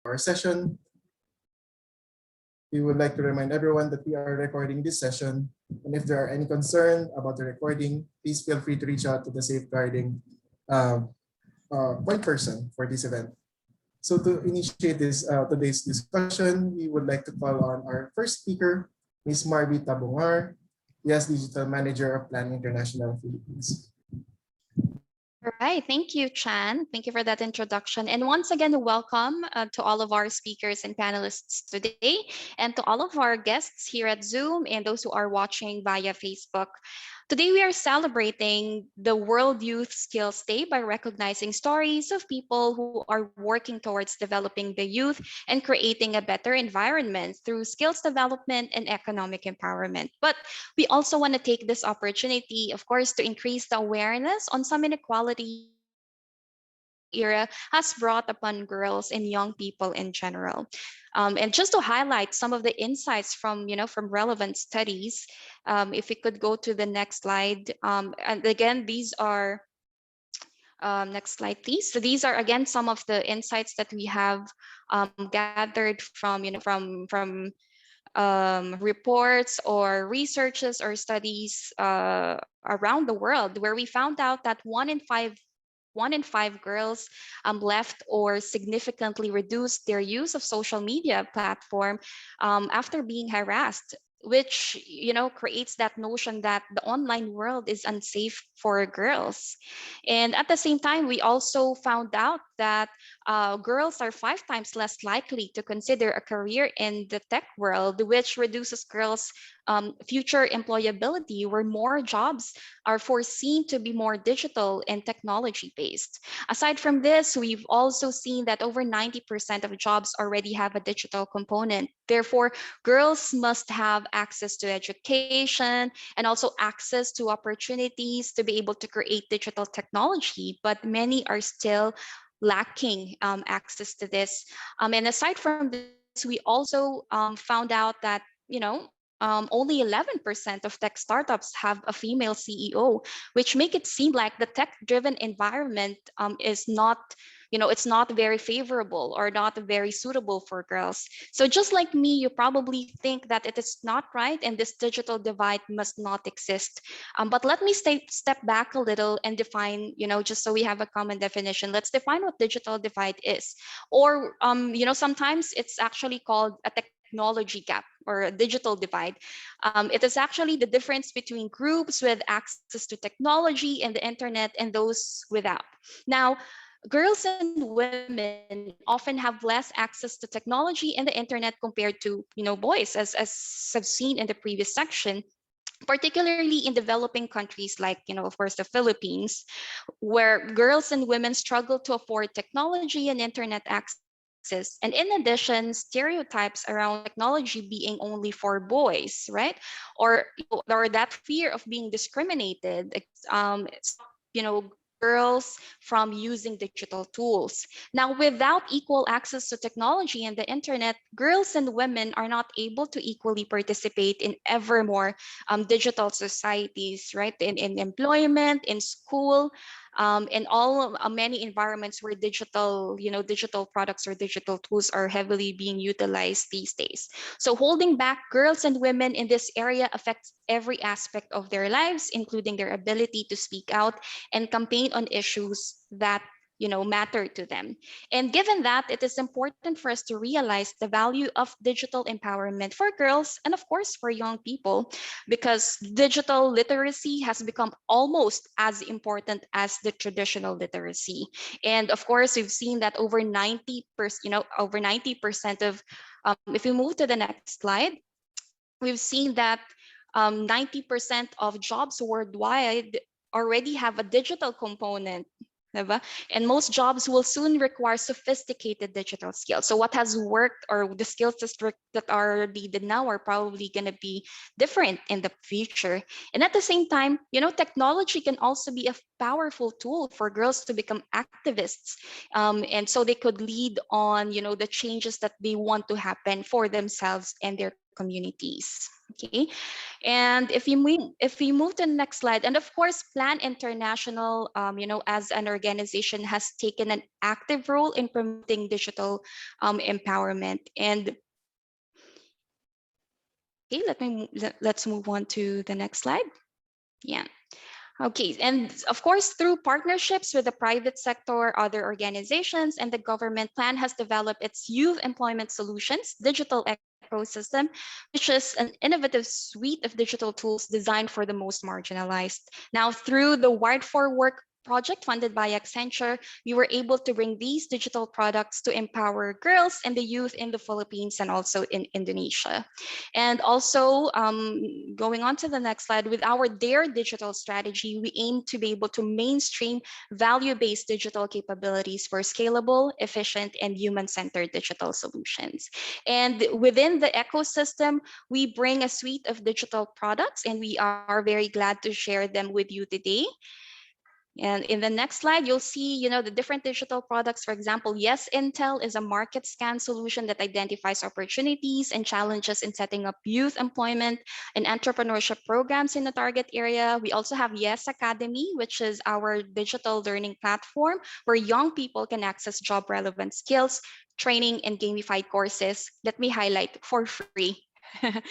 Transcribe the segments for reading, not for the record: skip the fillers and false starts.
our session. We would like to remind everyone that we are recording this session, and if there are any concern about the recording, please feel free to reach out to the safeguarding point person for this event. So to initiate this today's discussion, we would like to call on our first speaker, Ms. Marby Tabungar, yes, Digital Manager of Plan International Philippines. All right, thank you, Chan. Thank you for that introduction. And once again, welcome to all of our speakers and panelists today, and to all of our guests here at Zoom and those who are watching via Facebook. Today, we are celebrating the World Youth Skills Day by recognizing stories of people who are working towards developing the youth and creating a better environment through skills development and economic empowerment. But we also want to take this opportunity, of course, to increase the awareness on some inequalities that the digital era has brought upon girls and young people in general. And just to highlight some of the insights from relevant studies, if we could go to the next slide. And again, these are next slide, please. So these are again some of the insights that we have gathered from reports or researches or studies around the world, where we found out that one in five girls left or significantly reduced their use of social media platform after being harassed, which creates that notion that the online world is unsafe for girls. And at the same time, we also found out that girls are 5 times less likely to consider a career in the tech world, which reduces girls' future employability, where more jobs are foreseen to be more digital and technology based. Aside from this, we've also seen that over 90% of jobs already have a digital component. Therefore, girls must have access to education and also access to opportunities to be able to create digital technology, but many are still lacking access to this. And aside from this, we also found out that only 11% of tech startups have a female CEO, which make it seem like the tech-driven environment is not, it's not very favorable or not very suitable for girls. So just like me, you probably think that it is not right and this digital divide must not exist. But let me step back a little and define, just so we have a common definition, let's define what digital divide is. Or, sometimes it's actually called a technology gap or a digital divide. It is actually the difference between groups with access to technology and the internet and those without. Now, girls and women often have less access to technology and the internet compared to boys, as I've seen in the previous section, particularly in developing countries like, of course, the Philippines, where girls and women struggle to afford technology and internet access. And in addition, stereotypes around technology being only for boys, right? Or that fear of being discriminated stop, girls from using digital tools. Now, without equal access to technology and the internet, girls and women are not able to equally participate in ever more digital societies, right? In employment, in school, in all many environments where digital products or digital tools are heavily being utilized these days. So holding back girls and women in this area affects every aspect of their lives, including their ability to speak out and campaign on issues that matter to them. And given that, it is important for us to realize the value of digital empowerment for girls and of course for young people, because digital literacy has become almost as important as the traditional literacy. And of course, we've seen that over 90% of if we move to the next slide, we've seen that 90% of jobs worldwide already have a digital component. Diba? And most jobs will soon require sophisticated digital skills. So what has worked, or the skills that are needed now, are probably going to be different in the future. And at the same time, technology can also be a powerful tool for girls to become activists. And so they could lead on, the changes that they want to happen for themselves and their communities. Okay, and if we move to the next slide, and of course, Plan International, as an organization, has taken an active role in promoting digital empowerment. And okay, let's move on to the next slide. Yeah. Okay, and of course, through partnerships with the private sector, other organizations, and the government, Plan has developed its youth employment solutions digital ecosystem, which is an innovative suite of digital tools designed for the most marginalized. Now, through the Wired for Work project funded by Accenture, we were able to bring these digital products to empower girls and the youth in the Philippines and also in Indonesia. And also, going on to the next slide, with our Dare digital strategy, we aim to be able to mainstream value-based digital capabilities for scalable, efficient, and human-centered digital solutions. And within the ecosystem, we bring a suite of digital products, and we are very glad to share them with you today. And in the next slide, you'll see, the different digital products. For example, Yes Intel is a market scan solution that identifies opportunities and challenges in setting up youth employment and entrepreneurship programs in the target area. We also have Yes Academy, which is our digital learning platform where young people can access job relevant skills, training, and gamified courses, let me highlight, for free. And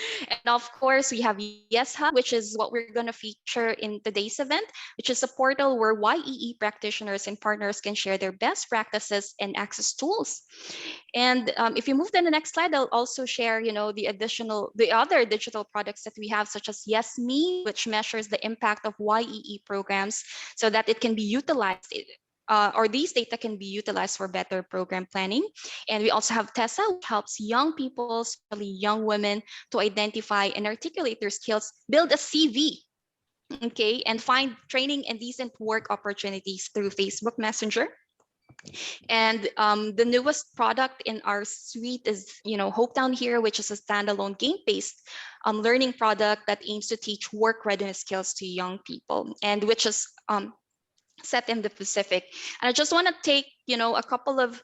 of course, we have Yes Hub, which is what we're going to feature in today's event, which is a portal where YEE practitioners and partners can share their best practices and access tools. And if you move to the next slide, I'll also share, the other digital products that we have, such as Yes Me, which measures the impact of YEE programs so that it can be utilized. Or these data can be utilized for better program planning. And we also have TESA, which helps young people, especially young women, to identify and articulate their skills, build a CV, okay, and find training and decent work opportunities through Facebook Messenger. And the newest product in our suite is, Hope Down Here, which is a standalone game-based learning product that aims to teach work readiness skills to young people, and which is set in the Pacific. And I just want to take, a couple of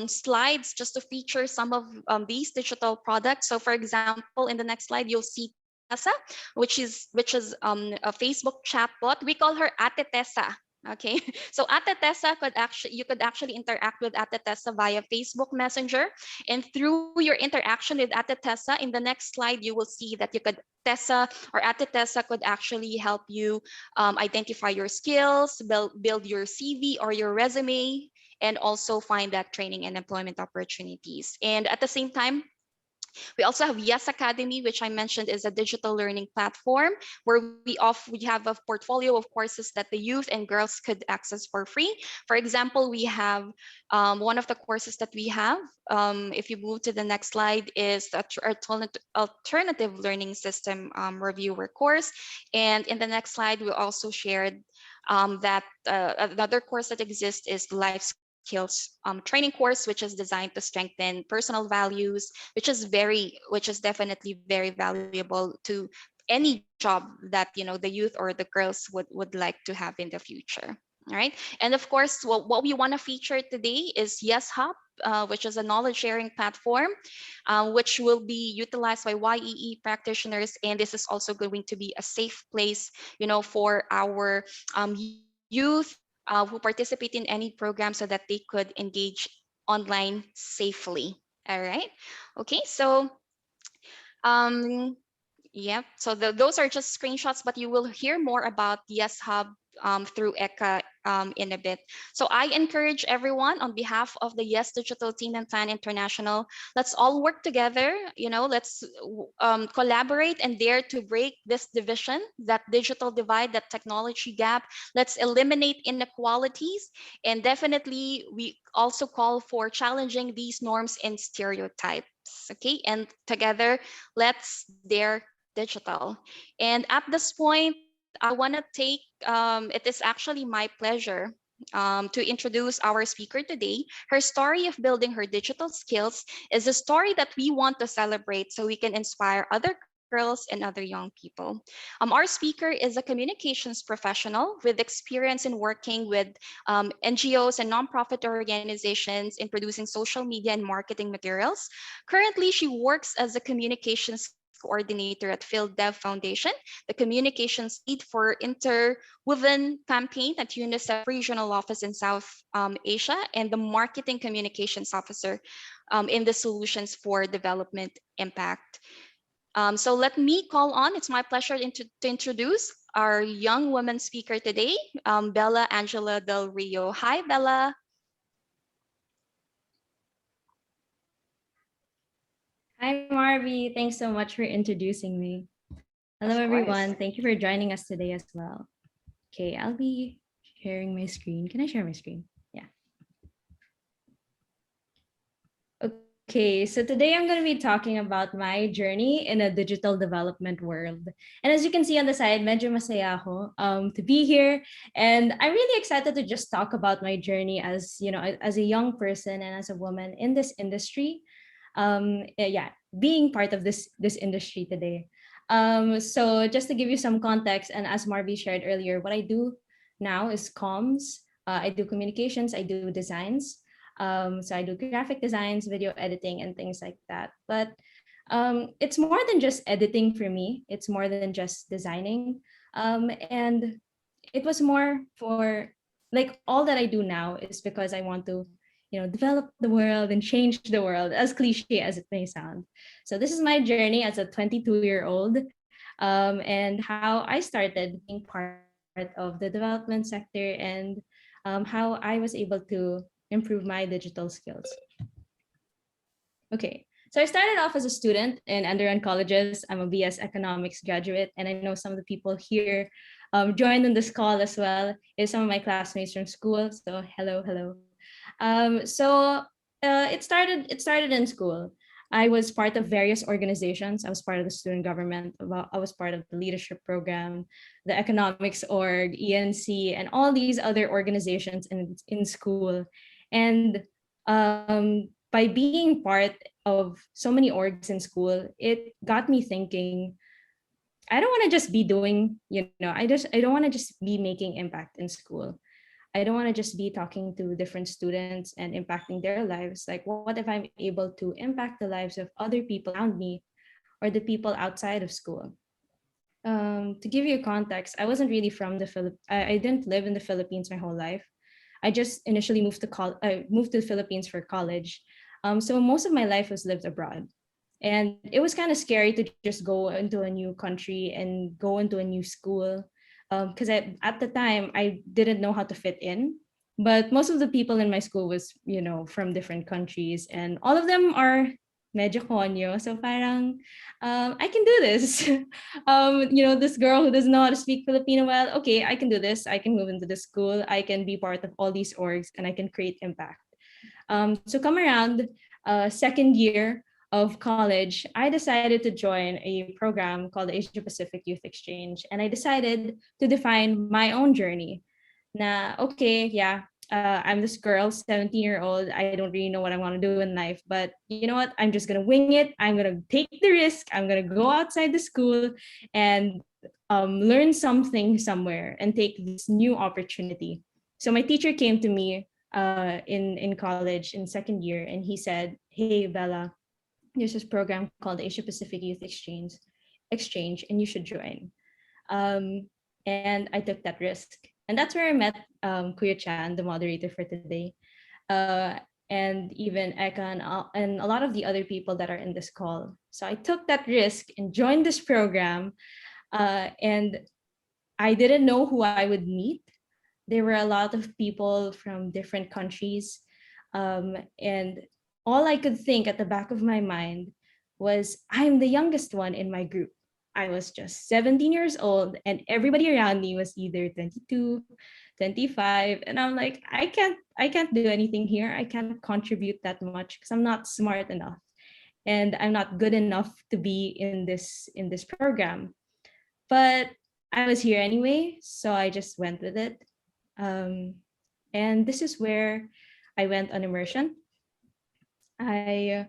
slides just to feature some of these digital products. So for example, in the next slide, you'll see Tessa, which is a Facebook chatbot. We call her Ate Tessa. Okay, so Ate Tessa you could actually interact with Ate Tessa via Facebook Messenger, and through your interaction with Ate Tessa, in the next slide you will see that Tessa or Ate Tessa could actually help you identify your skills, build your CV or your resume, and also find that training and employment opportunities. And at the same time, we also have Yes Academy, which I mentioned is a digital learning platform where we have a portfolio of courses that the youth and girls could access for free. For example, we have one of the courses that we have, if you move to the next slide, is the alternative learning system reviewer course. And in the next slide, we also shared that another course that exists is the life skills training course, which is designed to strengthen personal values, which is definitely very valuable to any job that the youth or the girls would like to have in the future. All right, and of course, what we want to feature today is Yes Hub, which is a knowledge sharing platform, which will be utilized by YEE practitioners, and this is also going to be a safe place, for our youth who participate in any program so that they could engage online safely. All right. Okay. So, yeah. So those are just screenshots, but you will hear more about Yes Hub through ECA in a bit. So I encourage everyone on behalf of the Yes Digital Team and Plan International, let's all work together, let's collaborate and dare to break this division, that digital divide, that technology gap. Let's eliminate inequalities. And definitely we also call for challenging these norms and stereotypes. Okay, and together, let's dare digital. And at this point, I want to take, it is actually my pleasure to introduce our speaker today. Her story of building her digital skills is a story that we want to celebrate so we can inspire other girls and other young people. Our speaker is a communications professional with experience in working with NGOs and nonprofit organizations in producing social media and marketing materials. Currently, she works as a communications coordinator at Field Dev Foundation, the communications lead for Interwoven campaign at UNICEF Regional Office in South Asia, and the marketing communications officer in the Solutions for Development Impact. So let me call on, it's my pleasure to introduce our young woman speaker today, Bella Angela Del Rio. Hi, Bella. Hi, Marby. Thanks so much for introducing me. Hello, Of course. everyone. Thank you for joining us today as well. Okay, I'll be sharing my screen. Can I share my screen? Yeah. Okay, so today I'm going to be talking about my journey in a digital development world. And as you can see on the side, medyo masaya ako to be here. And I'm really excited to just talk about my journey as, as a young person and as a woman in this industry. Yeah, being part of this industry today. So just to give you some context, and as Marby shared earlier, what I do now is comms. I do communications, I do designs. So I do graphic designs, video editing, and things like that. But it's more than just editing for me. It's more than just designing. And it was more for like all that I do now is because I want to, develop the world and change the world, as cliche as it may sound. So this is my journey as a 22-year-old, and how I started being part of the development sector, and how I was able to improve my digital skills. Okay, so I started off as a student in undergrad colleges. I'm a BS Economics graduate, and I know some of the people here joined in this call as well. Is some of my classmates from school. So hello, hello. It started in school. I was part of various organizations. I was part of the student government. I was part of the leadership program, the economics org, ENC, and all these other organizations in school. And by being part of so many orgs in school, it got me thinking, I don't want to just be doing, I don't want to just be making impact in school. I don't want to just be talking to different students and impacting their lives. Like, what if I'm able to impact the lives of other people around me or the people outside of school? To give you context, I wasn't really from the Philippines. I didn't live in the Philippines my whole life. I just initially moved to the Philippines for college. So most of my life was lived abroad. And it was kind of scary to just go into a new country and go into a new school. Because at the time, I didn't know how to fit in. But most of the people in my school was, from different countries. And all of them are medyo konyo. So parang, I can do this. This girl who doesn't know how to speak Filipino well, okay, I can do this. I can move into the school. I can be part of all these orgs and I can create impact. So come around second year of college, I decided to join a program called the Asia Pacific Youth Exchange. And I decided to define my own journey. Na, okay, yeah, I'm this girl, 17-year-old. I don't really know what I want to do in life, but you know what? I'm just going to wing it. I'm going to take the risk. I'm going to go outside the school and learn something somewhere and take this new opportunity. So my teacher came to me in college in second year, and he said, "Hey, Bella, there's this program called the Asia Pacific Youth Exchange, and you should join." And I took that risk, and that's where I met Kuya Chan, the moderator for today, uh, and even Eka and a lot of the other people that are in this call. So I took that risk and joined this program, and I didn't know who I would meet. There were a lot of people from different countries, and all I could think at the back of my mind was, I'm the youngest one in my group. I was just 17 years old, and everybody around me was either 22, 25, and I'm like, I can't do anything here. I can't contribute that much because I'm not smart enough, and I'm not good enough to be in this program. But I was here anyway, so I just went with it. Um, and this is where I went on immersion. I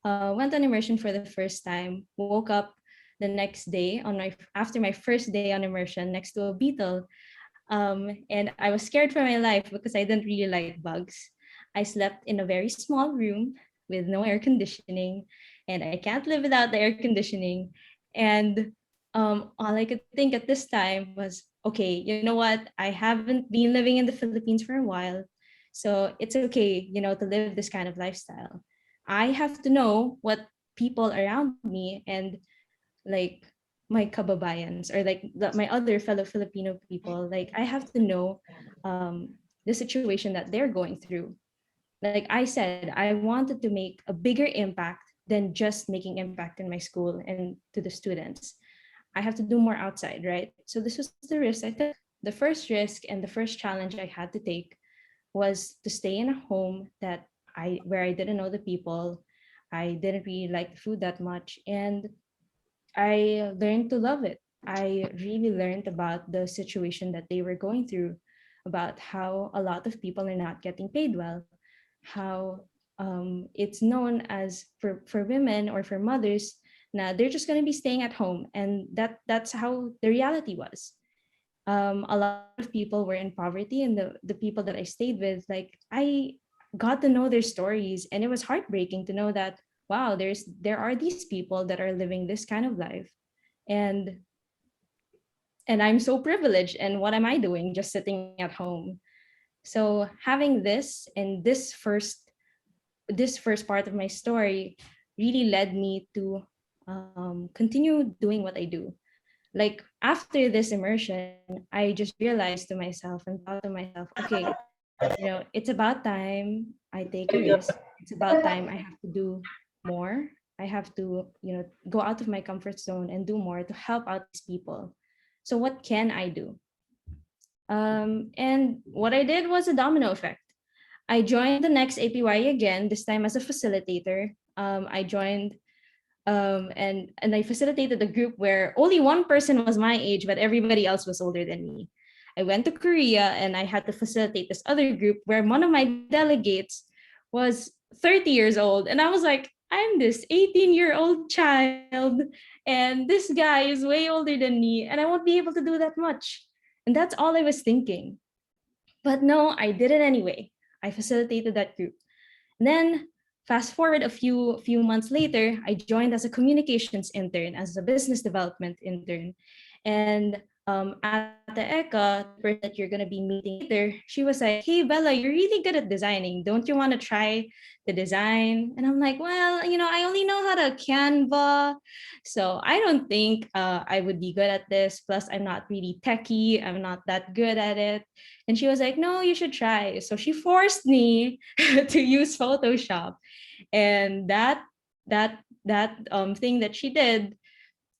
went on immersion for the first time, woke up the next day after my first day on immersion next to a beetle. And I was scared for my life because I didn't really like bugs. I slept in a very small room with no air conditioning, and I can't live without the air conditioning. And all I could think at this time was, okay, you know what? I haven't been living in the Philippines for a while, so it's okay, to live this kind of lifestyle. I have to know what people around me and like my kababayans, or like my other fellow Filipino people, like I have to know the situation that they're going through. Like I said, I wanted to make a bigger impact than just making impact in my school and to the students. I have to do more outside, right? So this was the risk I took. The first risk and the first challenge I had to take was to stay in a home that where I didn't know the people. I didn't really like the food that much, and I learned to love it. I really learned about the situation that they were going through, about how a lot of people are not getting paid well, how it's known as for women or for mothers, now they're just going to be staying at home, and that's how the reality was. A lot of people were in poverty, and the people that I stayed with, like I got to know their stories, and it was heartbreaking to know that wow, there are these people that are living this kind of life, and I'm so privileged, and what am I doing just sitting at home? So having this and this first part of my story really led me to continue doing what I do. Like after this immersion, I just realized to myself and thought to myself, okay, it's about time I take a risk. It's about time I have to do more. I have to, go out of my comfort zone and do more to help out these people. So what can I do? And what I did was a domino effect. I joined the next APY again, this time as a facilitator. I joined and I facilitated a group where only one person was my age, but everybody else was older than me. I went to Korea and I had to facilitate this other group where one of my delegates was 30 years old. And I was like, I'm this 18-year-old child, and this guy is way older than me, and I won't be able to do that much. And that's all I was thinking. But no, I did it anyway. I facilitated that group. Then fast forward a few months later, I joined as a communications intern, as a business development intern. And at the ECA, the person that you're gonna be meeting later, she was like, "Hey Bella, you're really good at designing. Don't you want to try the design?" And I'm like, "Well, I only know how to Canva, so I don't think I would be good at this. Plus, I'm not really techie. I'm not that good at it." And she was like, "No, you should try." So she forced me to use Photoshop, and that thing that she did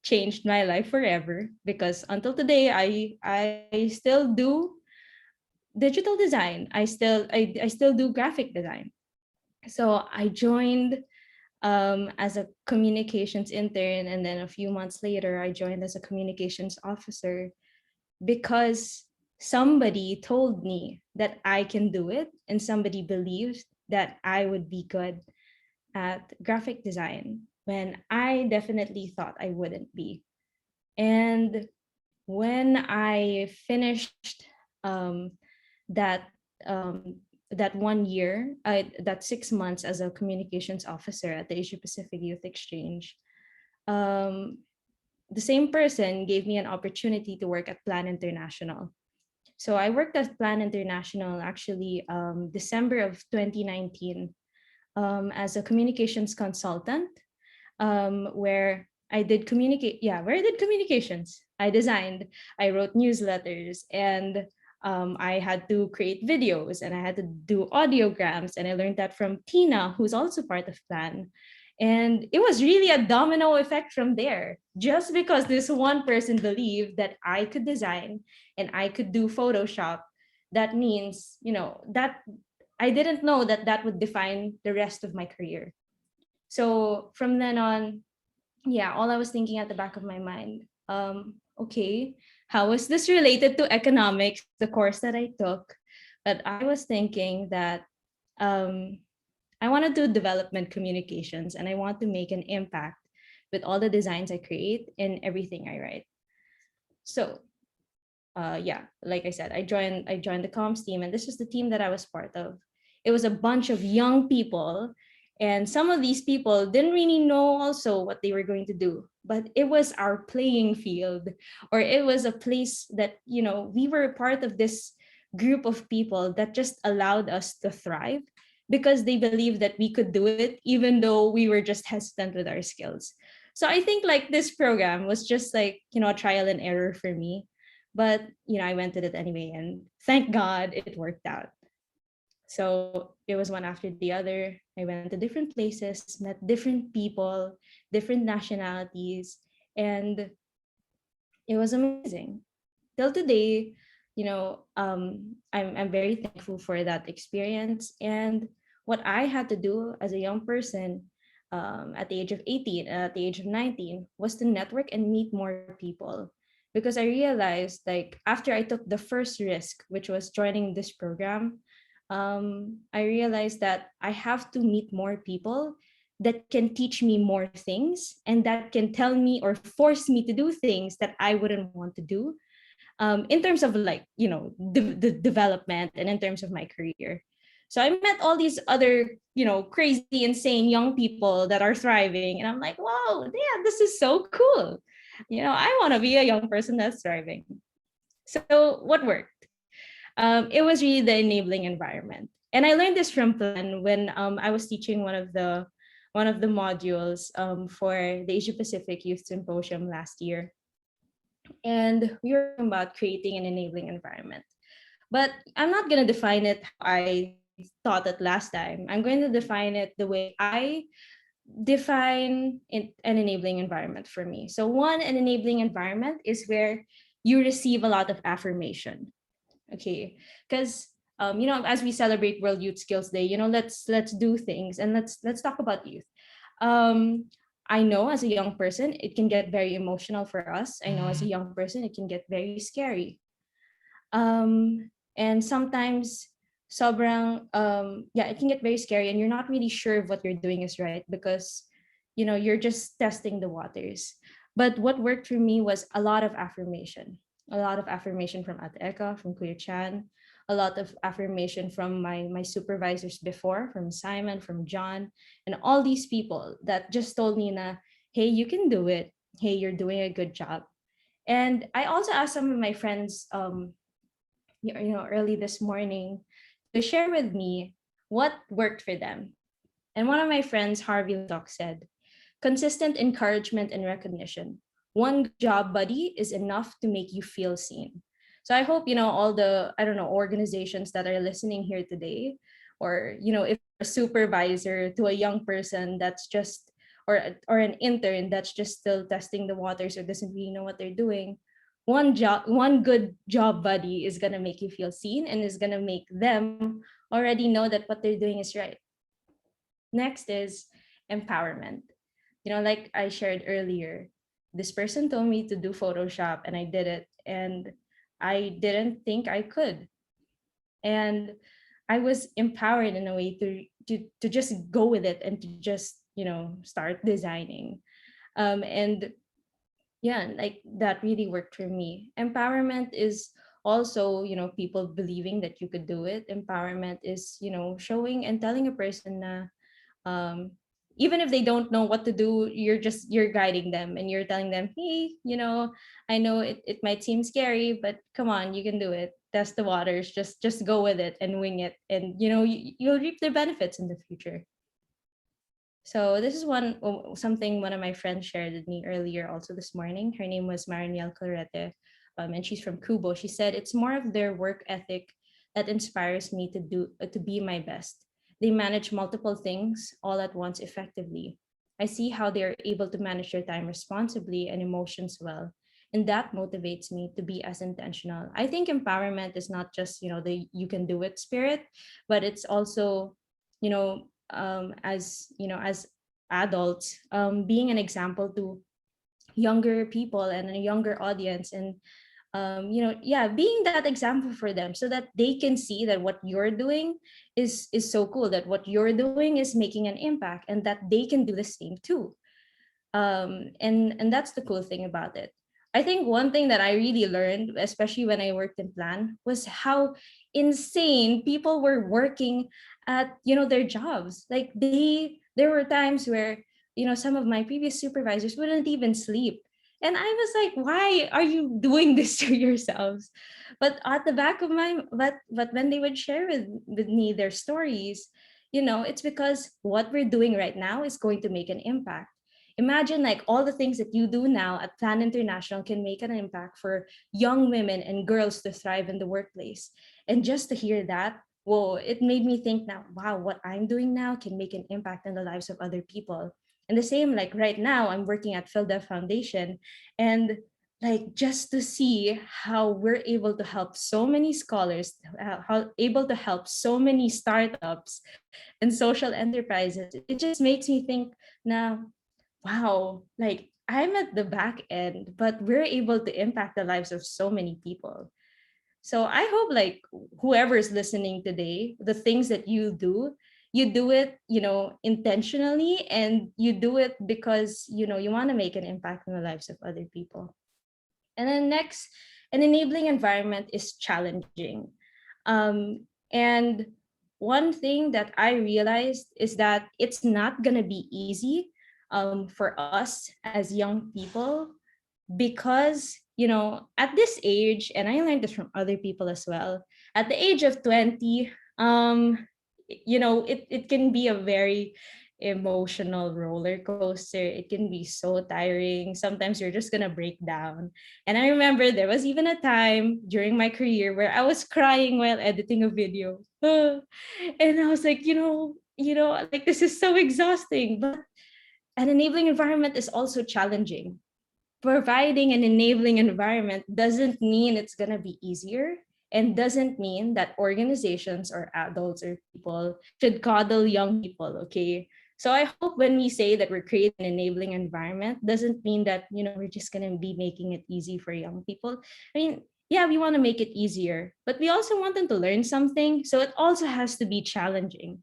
changed my life forever, because until today I still do digital design. I still do graphic design. So I joined as a communications intern, and then a few months later I joined as a communications officer, because somebody told me that I can do it, and somebody believed that I would be good at graphic design when I definitely thought I wouldn't be. And when I finished um, that that 1 year, that 6 months as a communications officer at the Asia Pacific Youth Exchange, um, the same person gave me an opportunity to work at Plan International. So I worked at Plan International actually December of 2019 as a communications consultant, where I did communications. I designed, I wrote newsletters, and I had to create videos, and I had to do audiograms, and I learned that from Tina, who's also part of Plan. And it was really a domino effect from there. Just because this one person believed that I could design and I could do Photoshop, that means, that I didn't know that that would define the rest of my career. So from then on, yeah, all I was thinking at the back of my mind, okay, how is this related to economics, the course that I took? But I was thinking that um, I want to do development communications, and I want to make an impact with all the designs I create and everything I write. So yeah, like I said, I joined the comms team, and this was the team that I was part of. It was a bunch of young people, and some of these people didn't really know also what they were going to do, but it was our playing field, or it was a place that, we were a part of this group of people that just allowed us to thrive because they believed that we could do it even though we were just hesitant with our skills. So I think like this program was just like, a trial and error for me, but I went to it anyway, and thank God it worked out. So it was one after the other. I went to different places, met different people, different nationalities, and it was amazing. Till today, I'm very thankful for that experience. And what I had to do as a young person, at the age of 18, at the age of 19, was to network and meet more people. Because I realized, like, after I took the first risk, which was joining this program, I realized that I have to meet more people that can teach me more things and that can tell me or force me to do things that I wouldn't want to do, in terms of like, the development and in terms of my career. So I met all these other, crazy, insane young people that are thriving. And I'm like, whoa, yeah, this is so cool. I want to be a young person that's thriving. So what worked? It was really the enabling environment. And I learned this from Plan when I was teaching one of the modules for the Asia Pacific Youth Symposium last year. And we were talking about creating an enabling environment. But I'm not going to define it how I thought it last time. I'm going to define it the way I define an enabling environment for me. So one, an enabling environment is where you receive a lot of affirmation. Okay, because as we celebrate World Youth Skills Day, let's do things, and let's talk about youth. um I know as a young person it can get very emotional for us. I know as a young person it can get very scary. And sometimes sobrang yeah, it can get very scary, and you're not really sure if what you're doing is right because you're just testing the waters. But what worked for me was a lot of affirmation. A lot of affirmation from Ate Eka, from Kuya Chan, a lot of affirmation from my supervisors before, from Simon, from John, and all these people that just told me na, hey, you can do it. Hey, you're doing a good job. And I also asked some of my friends, early this morning, to share with me what worked for them. And one of my friends, Harvey Lock, said, consistent encouragement and recognition. One good job buddy is enough to make you feel seen. So I hope, all the, I don't know, organizations that are listening here today, or, if you're a supervisor to a young person that's just, or an intern that's just still testing the waters or doesn't really know what they're doing, one good job buddy is going to make you feel seen and is going to make them already know that what they're doing is right. Next is empowerment. Like I shared earlier, this person told me to do Photoshop and I did it, and I didn't think I could. And I was empowered in a way to just go with it and to just, start designing. And yeah, like that really worked for me. Empowerment is also, people believing that you could do it. Empowerment is, showing and telling a person um even if they don't know what to do, you're guiding them and you're telling them, hey, I know it might seem scary, but come on, you can do it. Test the waters, just go with it and wing it, and you'll reap the benefits in the future. So this is something one of my friends shared with me earlier also this morning. Her name was Mariniel Clarete, and she's from Kubo. She said it's more of their work ethic that inspires me to be my best. They manage multiple things all at once effectively. I see how they are able to manage their time responsibly and emotions well, and that motivates me to be as intentional. I think empowerment is not just the you can do it spirit, but it's also, as adults, being an example to younger people and a younger audience, and yeah, being that example for them so that they can see that what you're doing is so cool, that what you're doing is making an impact and that they can do the same too. And that's the cool thing about it. I think one thing that I really learned, especially when I worked in Plan, was how insane people were working at, their jobs. Like there were times where, some of my previous supervisors wouldn't even sleep. And I was like, why are you doing this to yourselves? But at the back of my, but when they would share with me their stories, it's because what we're doing right now is going to make an impact. Imagine like all the things that you do now at Plan International can make an impact for young women and girls to thrive in the workplace. And just to hear that, whoa, it made me think now, wow, what I'm doing now can make an impact in the lives of other people. And the same, like right now, I'm working at Philadelphia Foundation, and like just to see how we're able to help so many scholars, how able to help so many startups and social enterprises, it just makes me think now, wow, like I'm at the back end, but we're able to impact the lives of so many people. So I hope like whoever is listening today, the things that you do it, intentionally, and you do it because, you want to make an impact in the lives of other people. And then next, an enabling environment is challenging. And one thing that I realized is that it's not going to be easy for us as young people, because at this age, and I learned this from other people as well, at the age of 20, it can be a very emotional roller coaster. It can be so tiring. Sometimes you're just gonna break down. And I remember there was even a time during my career where I was crying while editing a video. And I was like, like this is so exhausting. But an enabling environment is also challenging. Providing an enabling environment doesn't mean it's going to be easier, and doesn't mean that organizations or adults or people should coddle young people, okay? So I hope when we say that we're creating an enabling environment, doesn't mean that, we're just going to be making it easy for young people. I mean, yeah, we want to make it easier, but we also want them to learn something. So it also has to be challenging.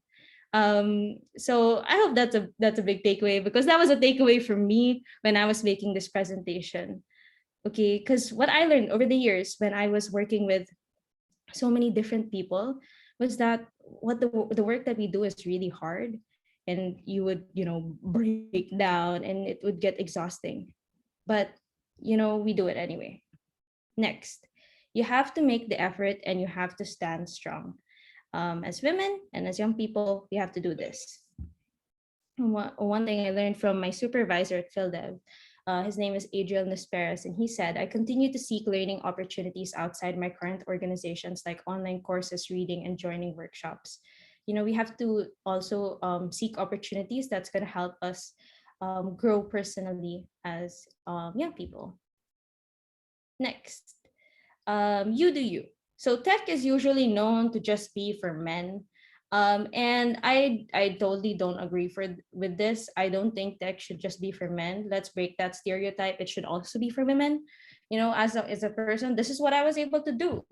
So I hope that's a big takeaway, because that was a takeaway for me when I was making this presentation. Okay, because what I learned over the years when I was working with so many different people was that what the work that we do is really hard, and you would, break down and it would get exhausting. But we do it anyway. Next, you have to make the effort and you have to stand strong. As women and as young people, we have to do this. One thing I learned from my supervisor at PhilDev, his name is Adriel Nesperas, and he said, I continue to seek learning opportunities outside my current organizations, like online courses, reading, and joining workshops. We have to also seek opportunities that's going to help us grow personally as young people. Next, you do you. So tech is usually known to just be for men. And I totally don't agree with this. I don't think tech should just be for men. Let's break that stereotype. It should also be for women. As a person, this is what I was able to do.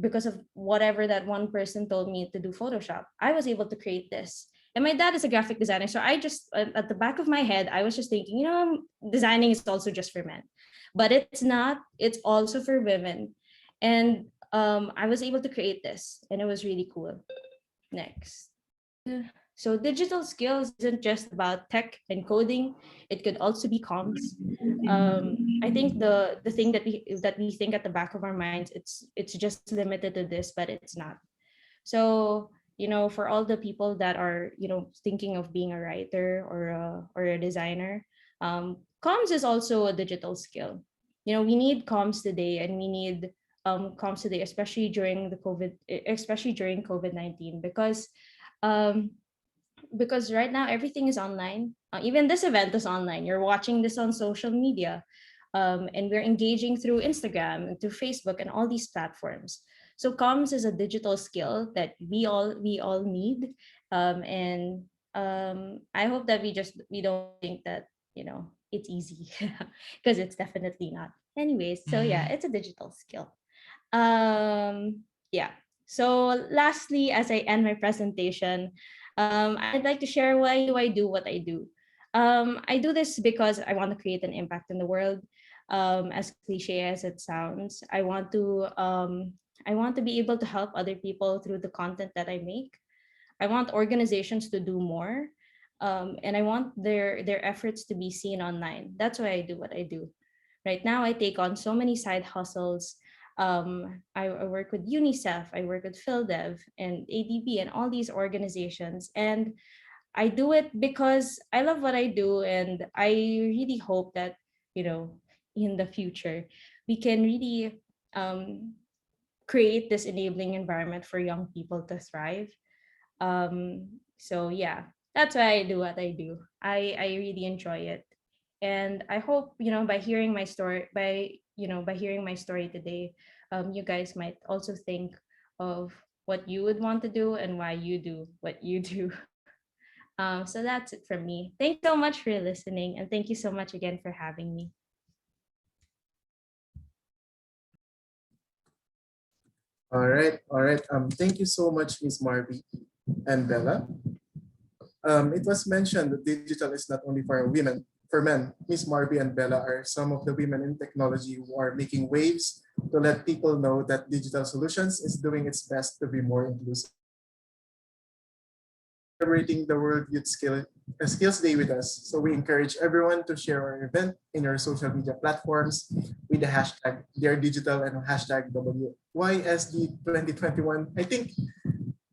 Because of whatever that one person told me to do Photoshop, I was able to create this. And my dad is a graphic designer, so I just at the back of my head, I was just thinking, designing is also just for men, but it's not. It's also for women, and I was able to create this, and it was really cool. Next. So digital skills isn't just about tech and coding. It could also be comms. I think the thing that we think at the back of our minds, it's just limited to this, but it's not. So for all the people that are thinking of being a writer or a designer, comms is also a digital skill. We need comms today, and we need comms today, especially during COVID-19, because right now everything is online. Even this event is online. You're watching this on social media, and we're engaging through Instagram and through Facebook and all these platforms. So comms is a digital skill that we all need, and I hope that we don't think that it's easy, because it's definitely not. Anyways, so yeah, it's a digital skill. Yeah. So lastly, as I end my presentation, I'd like to share why do I do what I do. I do this because I want to create an impact in the world. As cliche as it sounds, I want to be able to help other people through the content that I make. I want organizations to do more, and I want their efforts to be seen online. That's why I do what I do. Right now, I take on so many side hustles. I work with UNICEF, I work with PhilDev and ADB and all these organizations, and I do it because I love what I do, and I really hope that, you know, in the future we can really um, create this enabling environment for young people to thrive. So yeah, that's why I do what I do. I really enjoy it, and I hope, by hearing my story, by hearing my story today, you guys might also think of what you would want to do and why you do what you do. So that's it from me. Thanks so much for listening, and thank you so much again for having me. All right, all right. Thank you so much, Miss Marby and Bella. It was mentioned that digital is not only for women, for men. Miss Marby and Bella are some of the women in technology who are making waves to let people know that digital solutions is doing its best to be more inclusive. Celebrating the World Skills Day with us. So we encourage everyone to share our event in your social media platforms with the hashtag Dear Digital and hashtag WYSD2021. I think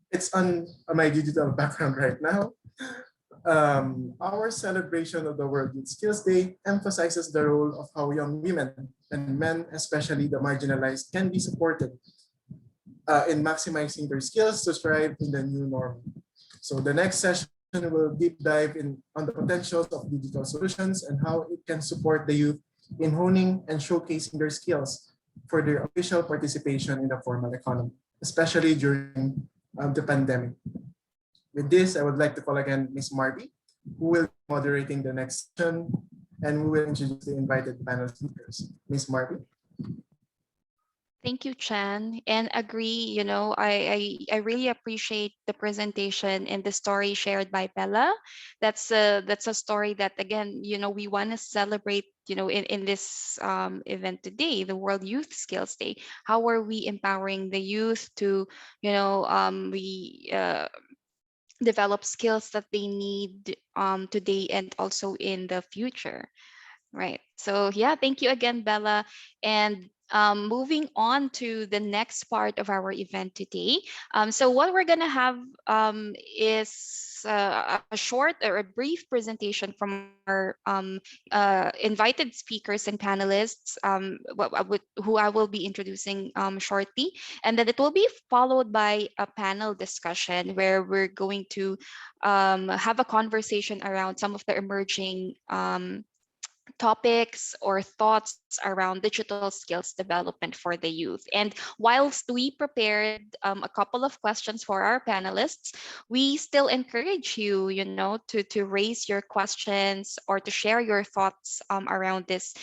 it's on my digital background right now. Our celebration of the World Youth Skills Day emphasizes the role of how young women and men, especially the marginalized, can be supported in maximizing their skills to thrive in the new norm. So the next session will deep dive on the potentials of digital solutions and how it can support the youth in honing and showcasing their skills for their official participation in the formal economy, especially during the pandemic. With this, I would like to call again Ms. Marby, who will be moderating the next session, and who will introduce the invited panel speakers. Ms. Marby. Thank you, Chan, and agree. I really appreciate the presentation and the story shared by Bella. That's a story that, again, we want to celebrate. In this event today, the World Youth Skills Day. How are we empowering the youth to, we develop skills that they need today and also in the future? Right. So yeah, thank you again, Bella. And moving on to the next part of our event today. So what we're gonna have is a short or a brief presentation from our invited speakers and panelists, who I will be introducing shortly, and then it will be followed by a panel discussion where we're going to have a conversation around some of the emerging topics or thoughts around digital skills development for the youth. And whilst we prepared a couple of questions for our panelists, we still encourage you, to raise your questions or to share your thoughts around this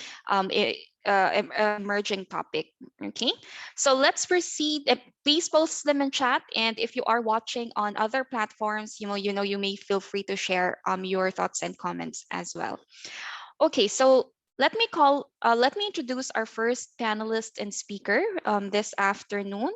emerging topic. Okay, so let's proceed. Please post them in chat, and if you are watching on other platforms, you may feel free to share your thoughts and comments as well. Okay, so let me introduce our first panelist and speaker this afternoon.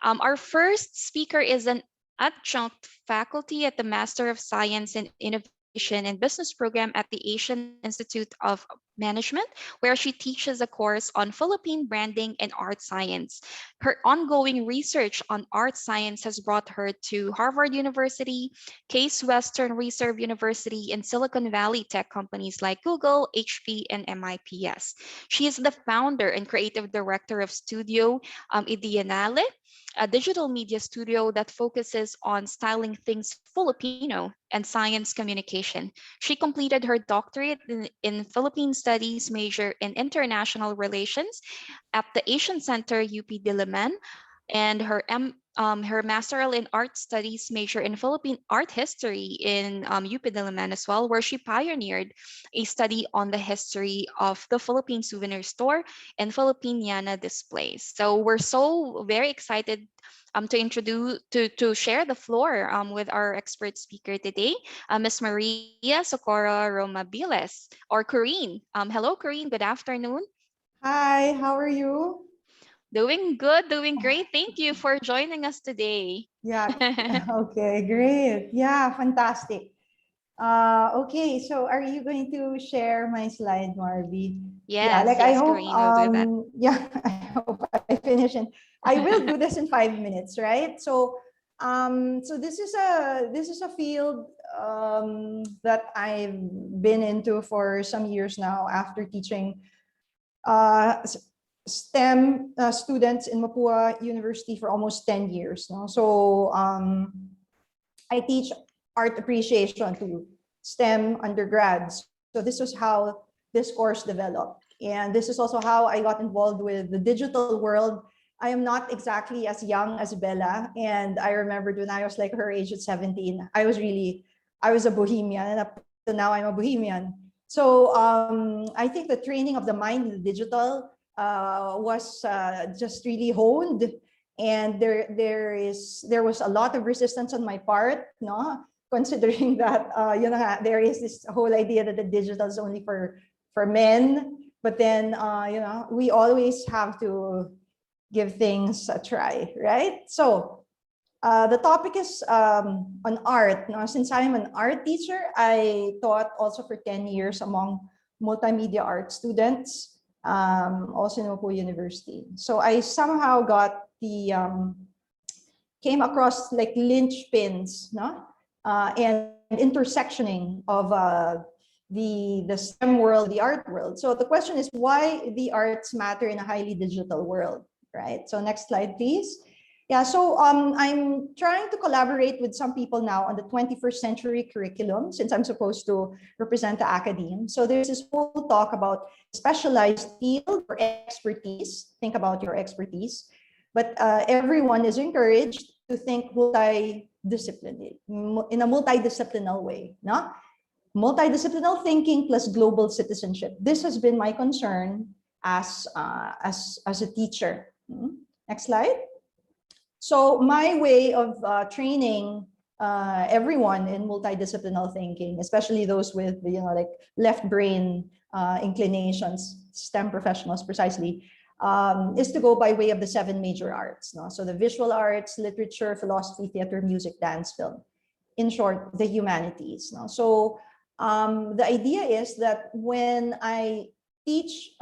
Our first speaker is an adjunct faculty at the Master of Science in Innovation and Business program at the Asian Institute of Management, where she teaches a course on Philippine branding and art science. Her ongoing research on art science has brought her to Harvard University, Case Western Reserve University, and Silicon Valley tech companies like Google, HP, and MIPS. She is the founder and creative director of Studio Ideanale, a digital media studio that focuses on styling things Filipino and science communication. She completed her doctorate in Philippine Studies major in international relations at the Asian Center UP Diliman, and her masteral in art studies major in Philippine art history in UP Diliman as well, where she pioneered a study on the history of the Philippine souvenir store and Filipiniana displays. So we're so very excited to introduce to share the floor with our expert speaker today, Ms. Maria Socorro Romabiles, or Corrine. Hello, Corrine. Good afternoon. Hi, how are you? Doing good, doing great. Thank you for joining us today. Yeah, okay, great. Yeah, fantastic. Okay, so are you going to share my slide, Marby? Yeah, Yes, like I yes, hope, Corrine will do that. yeah, I hope I finish and I will do this in 5 minutes, right? So, so this is a field that I've been into for some years now after teaching STEM students in Mapua University for almost 10 years. No? So I teach art appreciation to STEM undergrads. So this is how this course developed. And this is also how I got involved with the digital world. I am not exactly as young as Bella. And I remembered when I was like her age at 17, I was a bohemian. And up to now I'm a bohemian. So I think the training of the mind in the digital was just really honed, and there was a lot of resistance on my part, no, considering that there is this whole idea that the digital is only for men, but then we always have to give things a try, right? So the topic is on art. Now, since I'm an art teacher, I taught also for 10 years among multimedia art students, also in Opo University. So I somehow got came across like linchpins, no? And intersectioning of the STEM world, the art world. So the question is, why the arts matter in a highly digital world, right? So next slide, please. Yeah, so I'm trying to collaborate with some people now on the 21st century curriculum, since I'm supposed to represent the academe. So there's this whole talk about specialized field or expertise. Think about your expertise. But everyone is encouraged to think multidisciplinary, in a multidisciplinary way, no? Multidisciplinary thinking plus global citizenship. This has been my concern as a teacher. Next slide. So my way of training everyone in multidisciplinary thinking, especially those with like left brain inclinations, STEM professionals precisely, is to go by way of the 7 major arts. No? So the visual arts, literature, philosophy, theater, music, dance, film. In short, the humanities. No? So the idea is that when I teach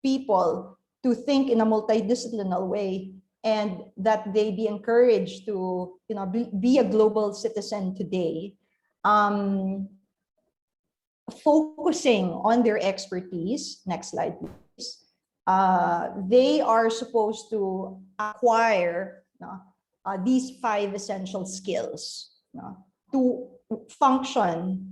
people to think in a multidisciplinary way, and that they be encouraged to be a global citizen today, focusing on their expertise. Next slide, please. They are supposed to acquire these 5 essential skills to function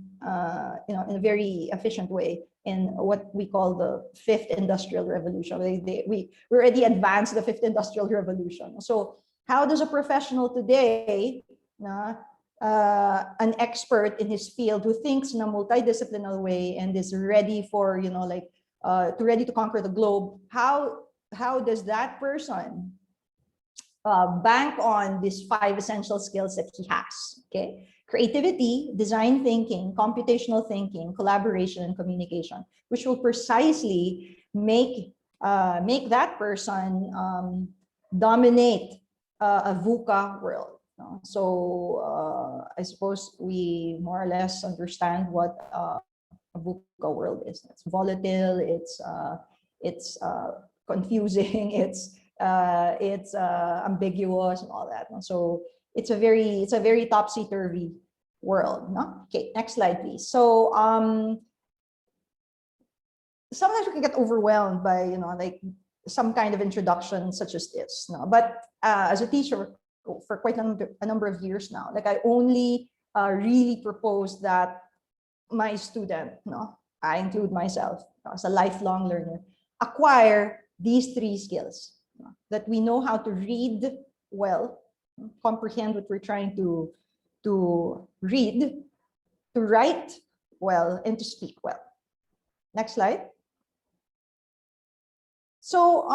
in a very efficient way in what we call the 5th industrial revolution. We already advanced the 5th industrial revolution. So how does a professional today, an expert in his field who thinks in a multidisciplinary way and is ready for, ready to conquer the globe, how does that person bank on these 5 essential skills that he has? Okay. Creativity, design thinking, computational thinking, collaboration, and communication, which will precisely make that person dominate a VUCA world. So I suppose we more or less understand what a VUCA world is. It's volatile, it's confusing, it's ambiguous and all that. So it's a very topsy-turvy world. No? Okay, next slide, please. So sometimes we can get overwhelmed by like some kind of introduction such as this. No? But as a teacher for quite a number of years now, like I only really propose that my student, I include myself as a lifelong learner, acquire these 3 skills. that we know how to read well, comprehend what we're trying to read, to write well, and to speak well. Next slide. So,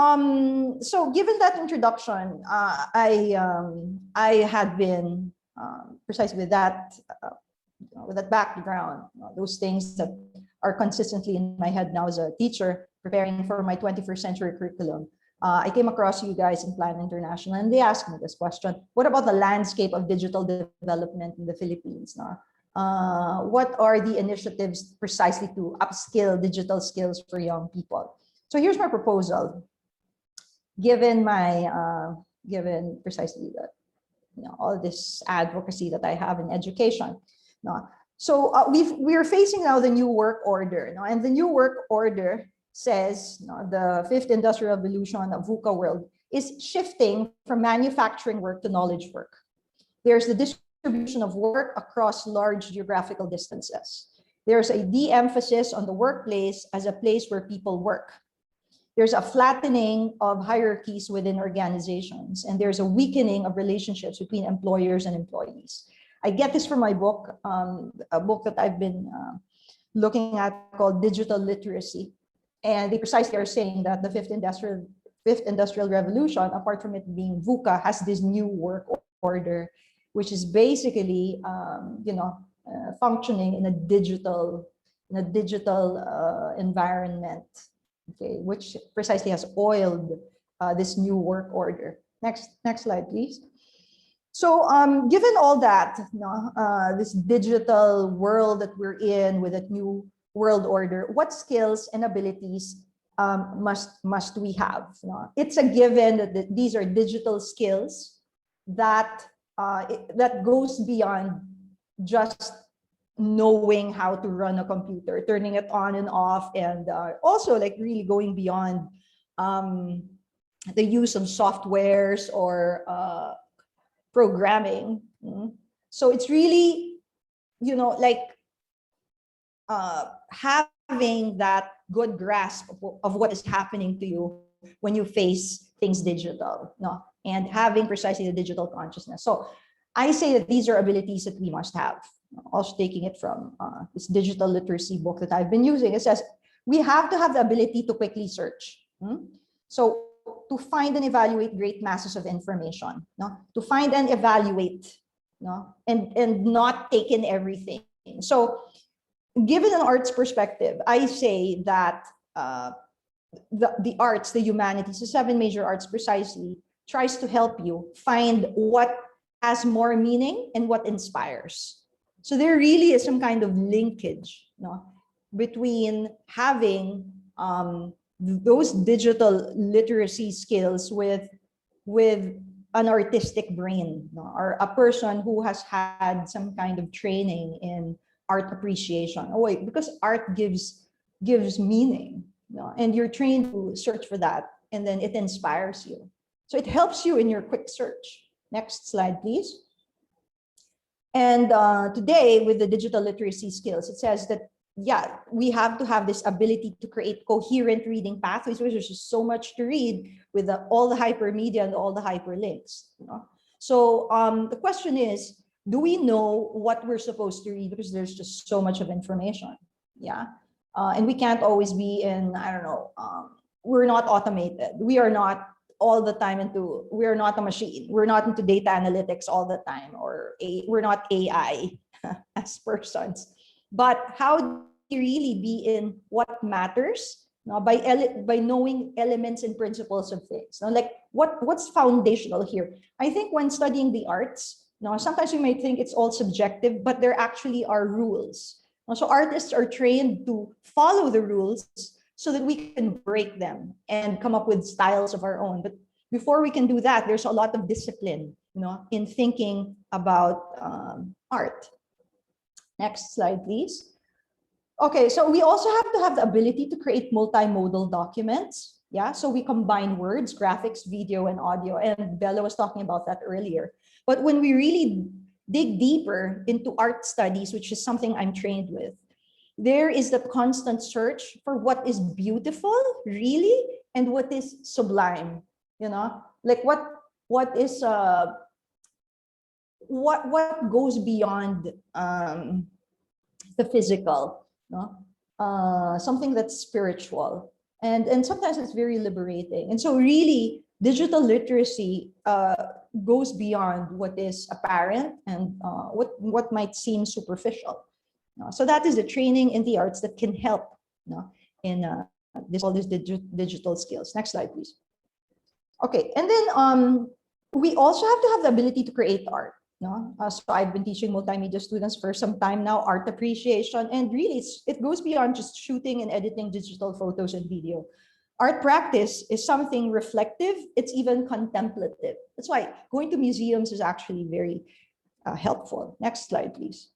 so given that introduction, I had been precisely with that background, those things that are consistently in my head now as a teacher, preparing for my 21st century curriculum. I came across you guys in Plan International, and they asked me this question: what about the landscape of digital development in the Philippines? What are the initiatives precisely to upskill digital skills for young people? So here's my proposal, given precisely that, all this advocacy that I have in education. So we're facing now the new work order, and the new work order says the fifth industrial revolution of VUCA world is shifting from manufacturing work to knowledge work. There's the distribution of work across large geographical distances. There's a de-emphasis on the workplace as a place where people work. There's a flattening of hierarchies within organizations, and there's a weakening of relationships between employers and employees. I get this from my book, a book that I've been looking at called Digital Literacy. And they precisely are saying that the fifth industrial revolution, apart from it being VUCA, has this new work order, which is basically, functioning in a digital environment, okay, which precisely has oiled this new work order. Next slide, please. So, given all that, this digital world that we're in with that new world order, what skills and abilities must we have? It's a given that these are digital skills that that goes beyond just knowing how to run a computer, turning it on and off, and also like really going beyond the use of softwares or programming. So it's really, having that good grasp of what is happening to you when you face things digital, and having precisely the digital consciousness. So I say that these are abilities that we must have. Also taking it from this digital literacy book that I've been using. It says we have to have the ability to quickly search. So to find and evaluate great masses of information, to find and evaluate, and not take in everything. So given an arts perspective, I say that the arts, the humanities, the 7 major arts precisely tries to help you find what has more meaning and what inspires. So there really is some kind of linkage, between having those digital literacy skills with an artistic brain, or a person who has had some kind of training in art appreciation. Because art gives meaning, and you're trained to search for that, and then it inspires you. So it helps you in your quick search. Next slide, please. And today, with the digital literacy skills, it says that, we have to have this ability to create coherent reading pathways, which is just so much to read with all the hypermedia and all the hyperlinks. So the question is, do we know what we're supposed to read? Because there's just so much of information. And we can't always be in, we're not automated. We are not all the time we're not a machine. We're not into data analytics all the time, or we're not AI as persons. But how do you really be in what matters? By knowing elements and principles of things. Like what's foundational here? I think when studying the arts, sometimes you might think it's all subjective, but there actually are rules. So artists are trained to follow the rules so that we can break them and come up with styles of our own. But before we can do that, there's a lot of discipline, in thinking about art. Next slide, please. Okay, so we also have to have the ability to create multimodal documents. So we combine words, graphics, video, and audio. And Bella was talking about that earlier. But when we really dig deeper into art studies, which is something I'm trained with, there is the constant search for what is beautiful, really, and what is sublime. You know, like what is what goes beyond the physical, no? Something that's spiritual, and sometimes it's very liberating. And so really digital literacy goes beyond what is apparent and what might seem superficial. So that is the training in the arts that can help, in all these digital skills. Next slide, please. Okay, and then we also have to have the ability to create art. So I've been teaching multimedia students for some time now, art appreciation, and really it goes beyond just shooting and editing digital photos and video. Art practice is something reflective, it's even contemplative. That's why going to museums is actually very helpful. Next slide, please.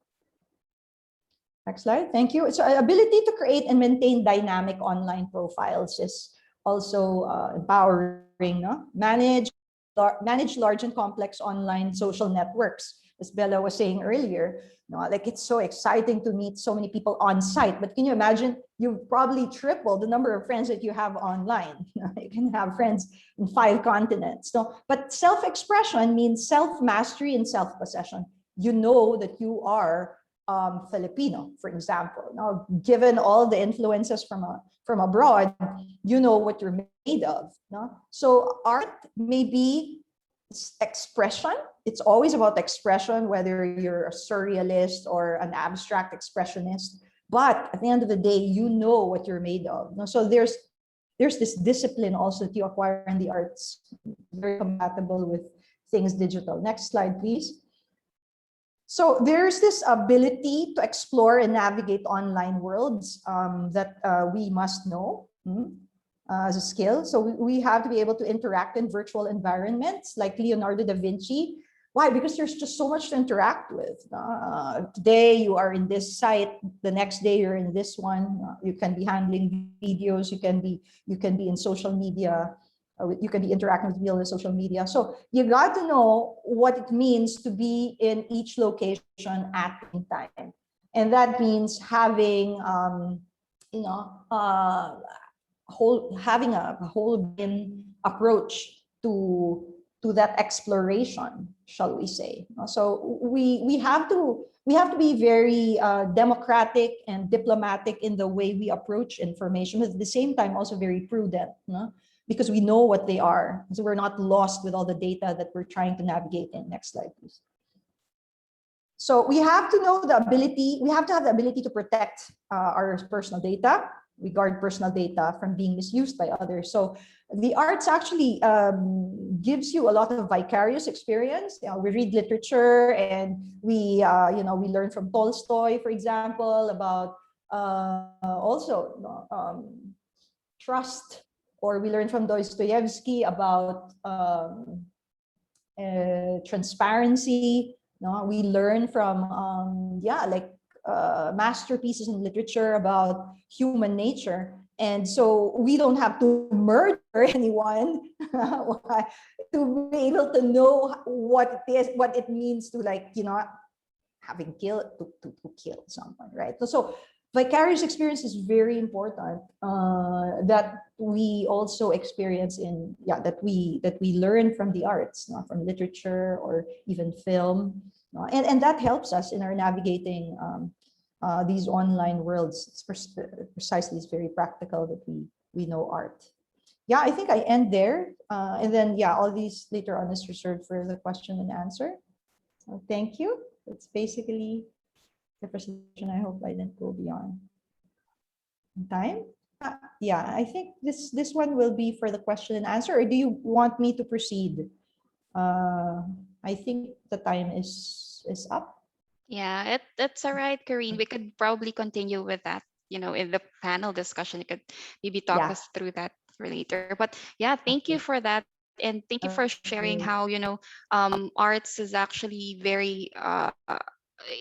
Next slide, thank you. So ability to create and maintain dynamic online profiles is also empowering, no? Manage large and complex online social networks. As Bella was saying earlier, like it's so exciting to meet so many people on site, but can you imagine, you've probably tripled the number of friends that you have online. You can have friends in 5 continents. But self-expression means self-mastery and self-possession. You know that you are Filipino, for example. Now, given all the influences from abroad, you know what you're made of. No? So art may be expression. It's always about expression, whether you're a surrealist or an abstract expressionist. But at the end of the day, you know what you're made of. No? So there's this discipline also that you acquire in the arts, very compatible with things digital. Next slide, please. So there's this ability to explore and navigate online worlds that we must know as a skill. So we have to be able to interact in virtual environments like Leonardo da Vinci. Why? Because there's just so much to interact with. Today you are in this site, the next day you're in this one. You can be handling videos, you can be in social media. You can be interacting with people on social media. So you got to know what it means to be in each location at the time. And that means having, having a whole brain approach to that exploration, shall we say. So we have to be very democratic and diplomatic in the way we approach information, but at the same time also very prudent. Because we know what they are. So we're not lost with all the data that we're trying to navigate in. Next slide, please. So we have to know the ability, we have to have the ability to protect our personal data. We guard personal data from being misused by others. So the arts actually gives you a lot of vicarious experience. We read literature and we learn from Tolstoy, for example, about also trust. Or we learn from Dostoevsky about transparency. We learn from masterpieces in literature about human nature. And so we don't have to murder anyone to be able to know what it means to having killed to kill someone, right? So vicarious experience is very important that we also experience that we learn from the arts, from literature or even film, and that helps us in our navigating these online worlds. It's precisely, it's very practical that we know art. Yeah, I think I end there, and then all these later on is reserved for the question and answer. So thank you. It's basically the presentation. I hope I didn't go beyond time. I think this one will be for the question and answer, or do you want me to proceed? I think the time is up. Yeah, that's all right, Karine. We could probably continue with that, in the panel discussion. You could maybe talk us through that for later. But thank you for that. And thank you for sharing how, arts is actually very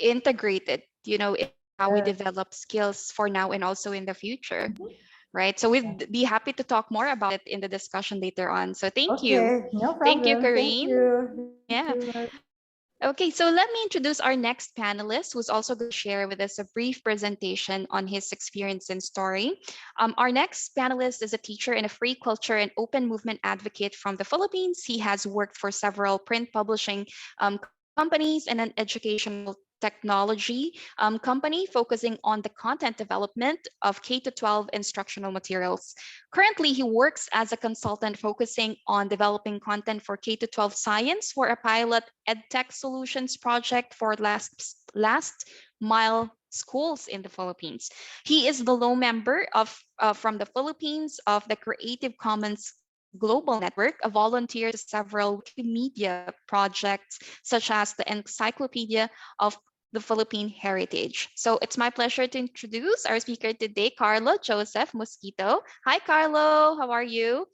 integrated, in how we develop skills for now and also in the future. Right. So we'd be happy to talk more about it in the discussion later on. So thank you. No problem. Thank you, Karine. Thank you. Yeah. Thank you. Okay, so let me introduce our next panelist, who's also going to share with us a brief presentation on his experience and story. Our next panelist is a teacher and a free culture and open movement advocate from the Philippines. He has worked for several print publishing companies and an educational technology company focusing on the content development of K to 12 instructional materials. Currently, he works as a consultant focusing on developing content for K to 12 science for a pilot EdTech solutions project for last mile schools in the Philippines. He is the lone member of from the Philippines of the Creative Commons Global Network, a volunteer to several Wikimedia projects, such as the Encyclopedia of the Philippine heritage. So it's my pleasure to introduce our speaker today, Carlo Joseph Mosquito. Hi, Carlo. How are you?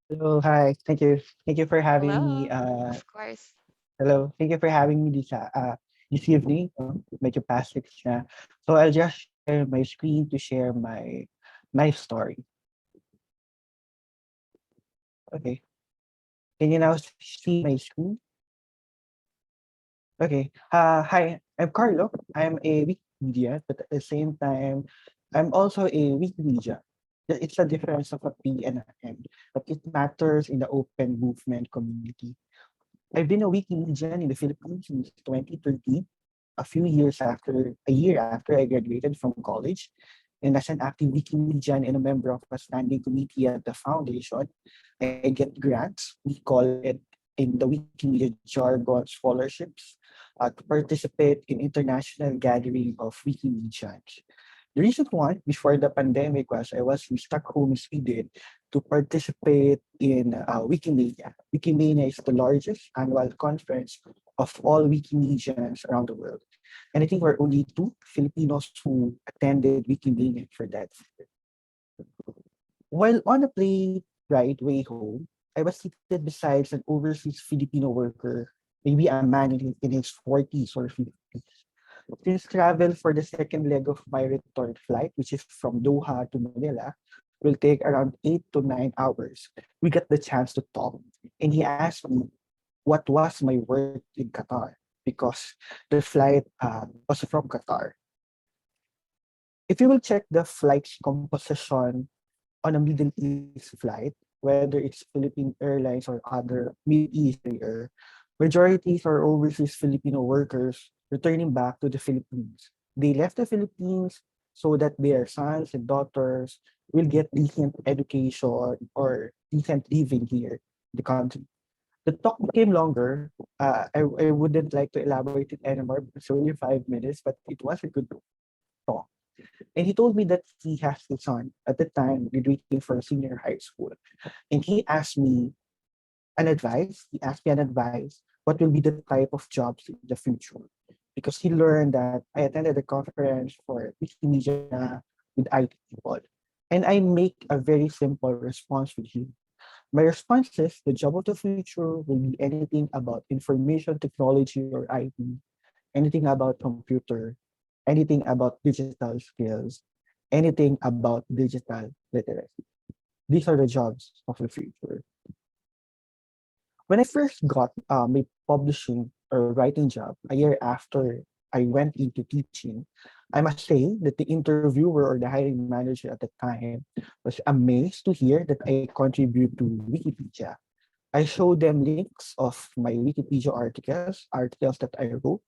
Hello, hi. Thank you. Thank you for having me. Hello. Of course. Hello. Thank you for having me this evening. Medyo past 6 na. So I'll just share my screen to share my story. Okay. Can you now see my screen? Okay. Hi, I'm Carlo. I'm a Wikimedia, but at the same time, I'm also a Wikimedia. It's a difference of a P and a M, but it matters in the open movement community. I've been a Wikimedian in the Philippines since 2013, a year after I graduated from college. And as an active Wikimedian and a member of a standing committee at the foundation, I get grants. We call it in the Wikimedia jargon scholarships to participate in international gathering of Wikimedians. The recent one before the pandemic was I was in Stockholm, Sweden, to participate in Wikimedia. Wikimedia is the largest annual conference of all Wikimedians around the world. And I think we're only two Filipinos who attended Wikimedia for that. While on a plane ride way home, I was seated beside an overseas Filipino worker, maybe a man in his 40s or 50s. Since travel for the second leg of my return flight, which is from Doha to Manila, will take around 8 to 9 hours, we got the chance to talk. And he asked me what was my work in Qatar because the flight was from Qatar. If you will check the flight's composition on a Middle East flight, whether it's Philippine Airlines or other Middle East carrier, majorities are overseas Filipino workers returning back to the Philippines. They left the Philippines so that their sons and daughters will get decent education or decent living here in the country. The talk became longer. I wouldn't like to elaborate it anymore because it's only 5 minutes, but it was a good talk. And he told me that he has a son at the time graduating from senior high school. And he asked me an advice, what will be the type of jobs in the future? Because he learned that I attended a conference for Wikimedia with IT people. And I make a very simple response with him. My response is the job of the future will be anything about information technology or IT, anything about computer, anything about digital skills, anything about digital literacy. These are the jobs of the future. When I first got my publishing or writing job a year after I went into teaching, I must say that the interviewer or the hiring manager at the time was amazed to hear that I contribute to Wikipedia. I showed them links of my Wikipedia articles that I wrote.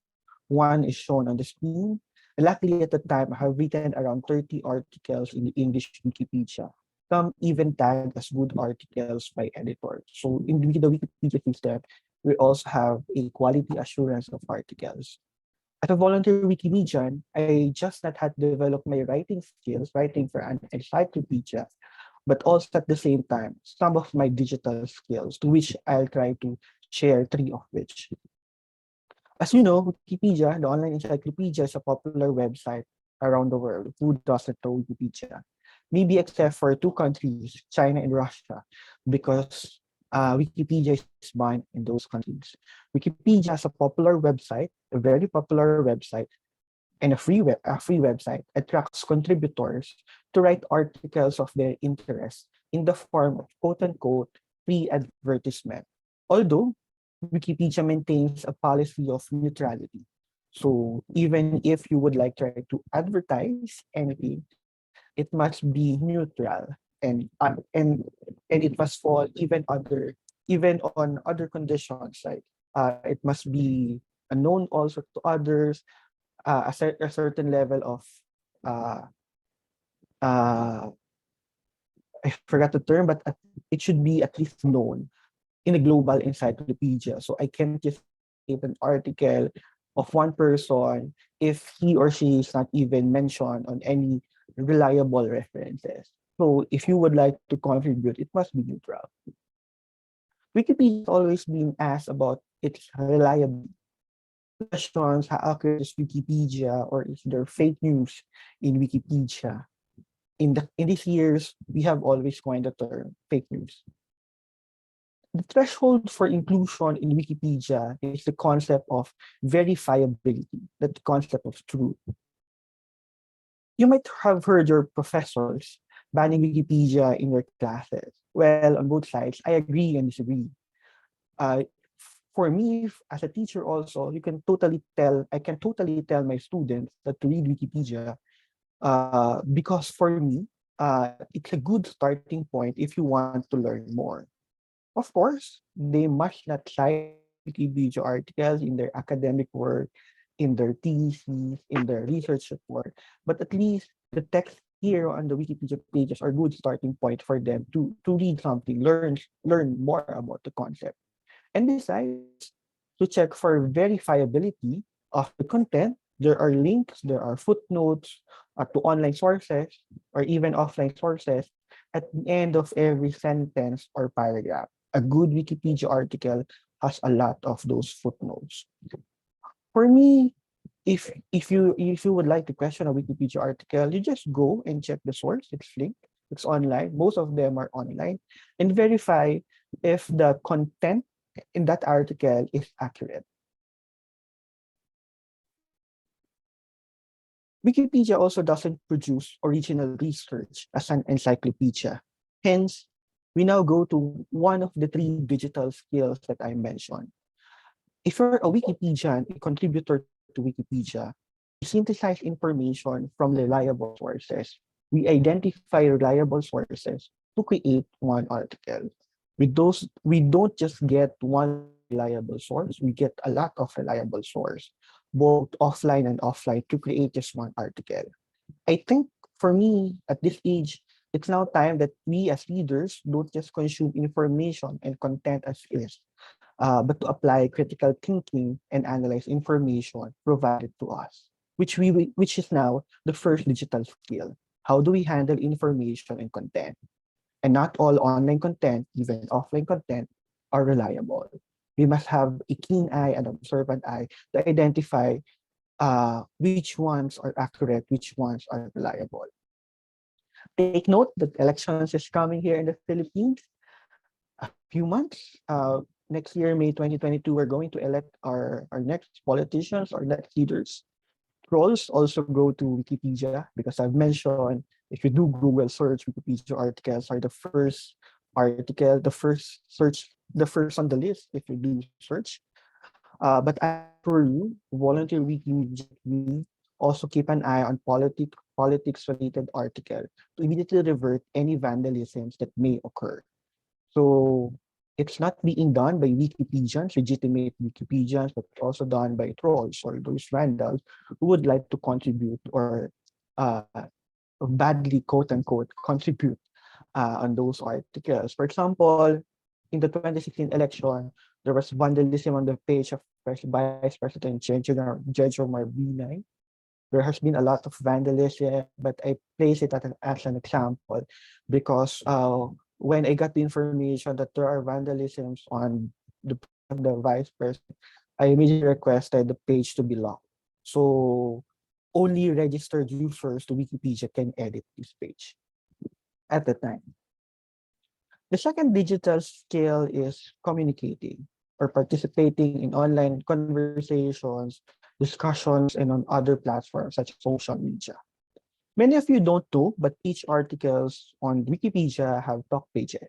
One is shown on the screen. Luckily, at the time, I have written around 30 articles in the English Wikipedia. Some even tagged as good articles by editors. So in the Wikipedia system, we also have a quality assurance of articles. As a volunteer Wikimedian, I just not had developed my writing skills, writing for an encyclopedia, but also at the same time, some of my digital skills, to which I'll try to share three of which. As you know, Wikipedia, the online encyclopedia, is a popular website around the world. Who doesn't know Wikipedia? Maybe except for two countries, China and Russia, because Wikipedia is banned in those countries. Wikipedia is a popular website, a very popular website, and a free website attracts contributors to write articles of their interest in the form of quote unquote free advertisement. Although Wikipedia maintains a policy of neutrality. So even if you would like try to advertise anything, it must be neutral, and it must fall even on other conditions, like it must be known also to others, a certain level of uh, uh, I forgot the term, but it should be at least known in a global encyclopedia. So I can't just create an article of one person if he or she is not even mentioned on any reliable references. So if you would like to contribute, it must be neutral. Wikipedia has always been asked about its reliability. Questions, how accurate is Wikipedia, or is there fake news in Wikipedia? In these years, we have always coined the term fake news. The threshold for inclusion in Wikipedia is the concept of verifiability, that concept of truth. You might have heard your professors banning Wikipedia in your classes. Well, on both sides, I agree and disagree. Uh, for me, as a teacher also, I can totally tell my students that to read Wikipedia because for me, it's a good starting point if you want to learn more. Of course, they must not cite Wikipedia articles in their academic work, in their theses, in their research report, but at least the text here on the Wikipedia pages are good starting point for them to read something, learn more about the concept. And besides, to check for verifiability of the content, there are links, there are footnotes to online sources or even offline sources at the end of every sentence or paragraph. A good Wikipedia article has a lot of those footnotes. For me, if you would like to question a Wikipedia article, you just go and check the source. It's linked. It's online. Most of them are online, and verify if the content in that article is accurate. Wikipedia also doesn't produce original research as an encyclopedia. Hence, we now go to one of the three digital skills that I mentioned. If you're a Wikipedian, a contributor to Wikipedia, we synthesize information from reliable sources. We identify reliable sources to create one article. With those, we don't just get one reliable source, we get a lot of reliable source, both offline and offline, to create just one article. I think for me, at this age, it's now time that we as leaders don't just consume information and content as is, but to apply critical thinking and analyze information provided to us, which is now the first digital skill. How do we handle information and content? And not all online content, even offline content, are reliable. We must have a keen eye and observant eye to identify which ones are accurate, which ones are reliable. Take note that elections is coming here in the Philippines. A few months. Next year, May 2022, we're going to elect our next politicians, our next leaders. Trolls also go to Wikipedia because I've mentioned if you do Google search, Wikipedia articles are the first article, the first on the list if you do search. But I assure you, volunteer Wikimedia also keep an eye on politics related article to immediately revert any vandalisms that may occur. So it's not being done by Wikipedians, legitimate Wikipedians, but also done by trolls or those vandals who would like to contribute or uh, badly, quote unquote, contribute on those articles. For example, in the 2016 election, there was vandalism on the page of Vice President Jejo Marbinay. There has been a lot of vandalism, but I place it as an example because when I got the information that there are vandalisms on the vice president, I immediately requested the page to be locked. So only registered users to Wikipedia can edit this page at the time. The second digital skill is communicating or participating in online conversations, discussions, and on other platforms such as social media. Many of you don't know, but each articles on Wikipedia have talk pages.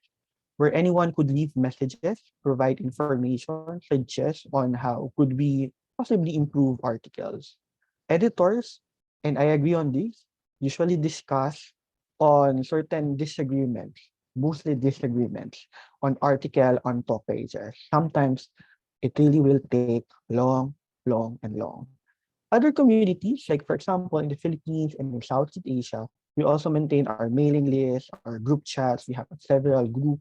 where anyone could leave messages, provide information, suggest on how could we possibly improve articles. Editors, and I agree on this, usually discuss on certain disagreements, mostly disagreements on article on top pages. Sometimes it really will take long, long, and long. Other communities, like for example, in the Philippines and in Southeast Asia, we also maintain our mailing list, our group chats. We have several group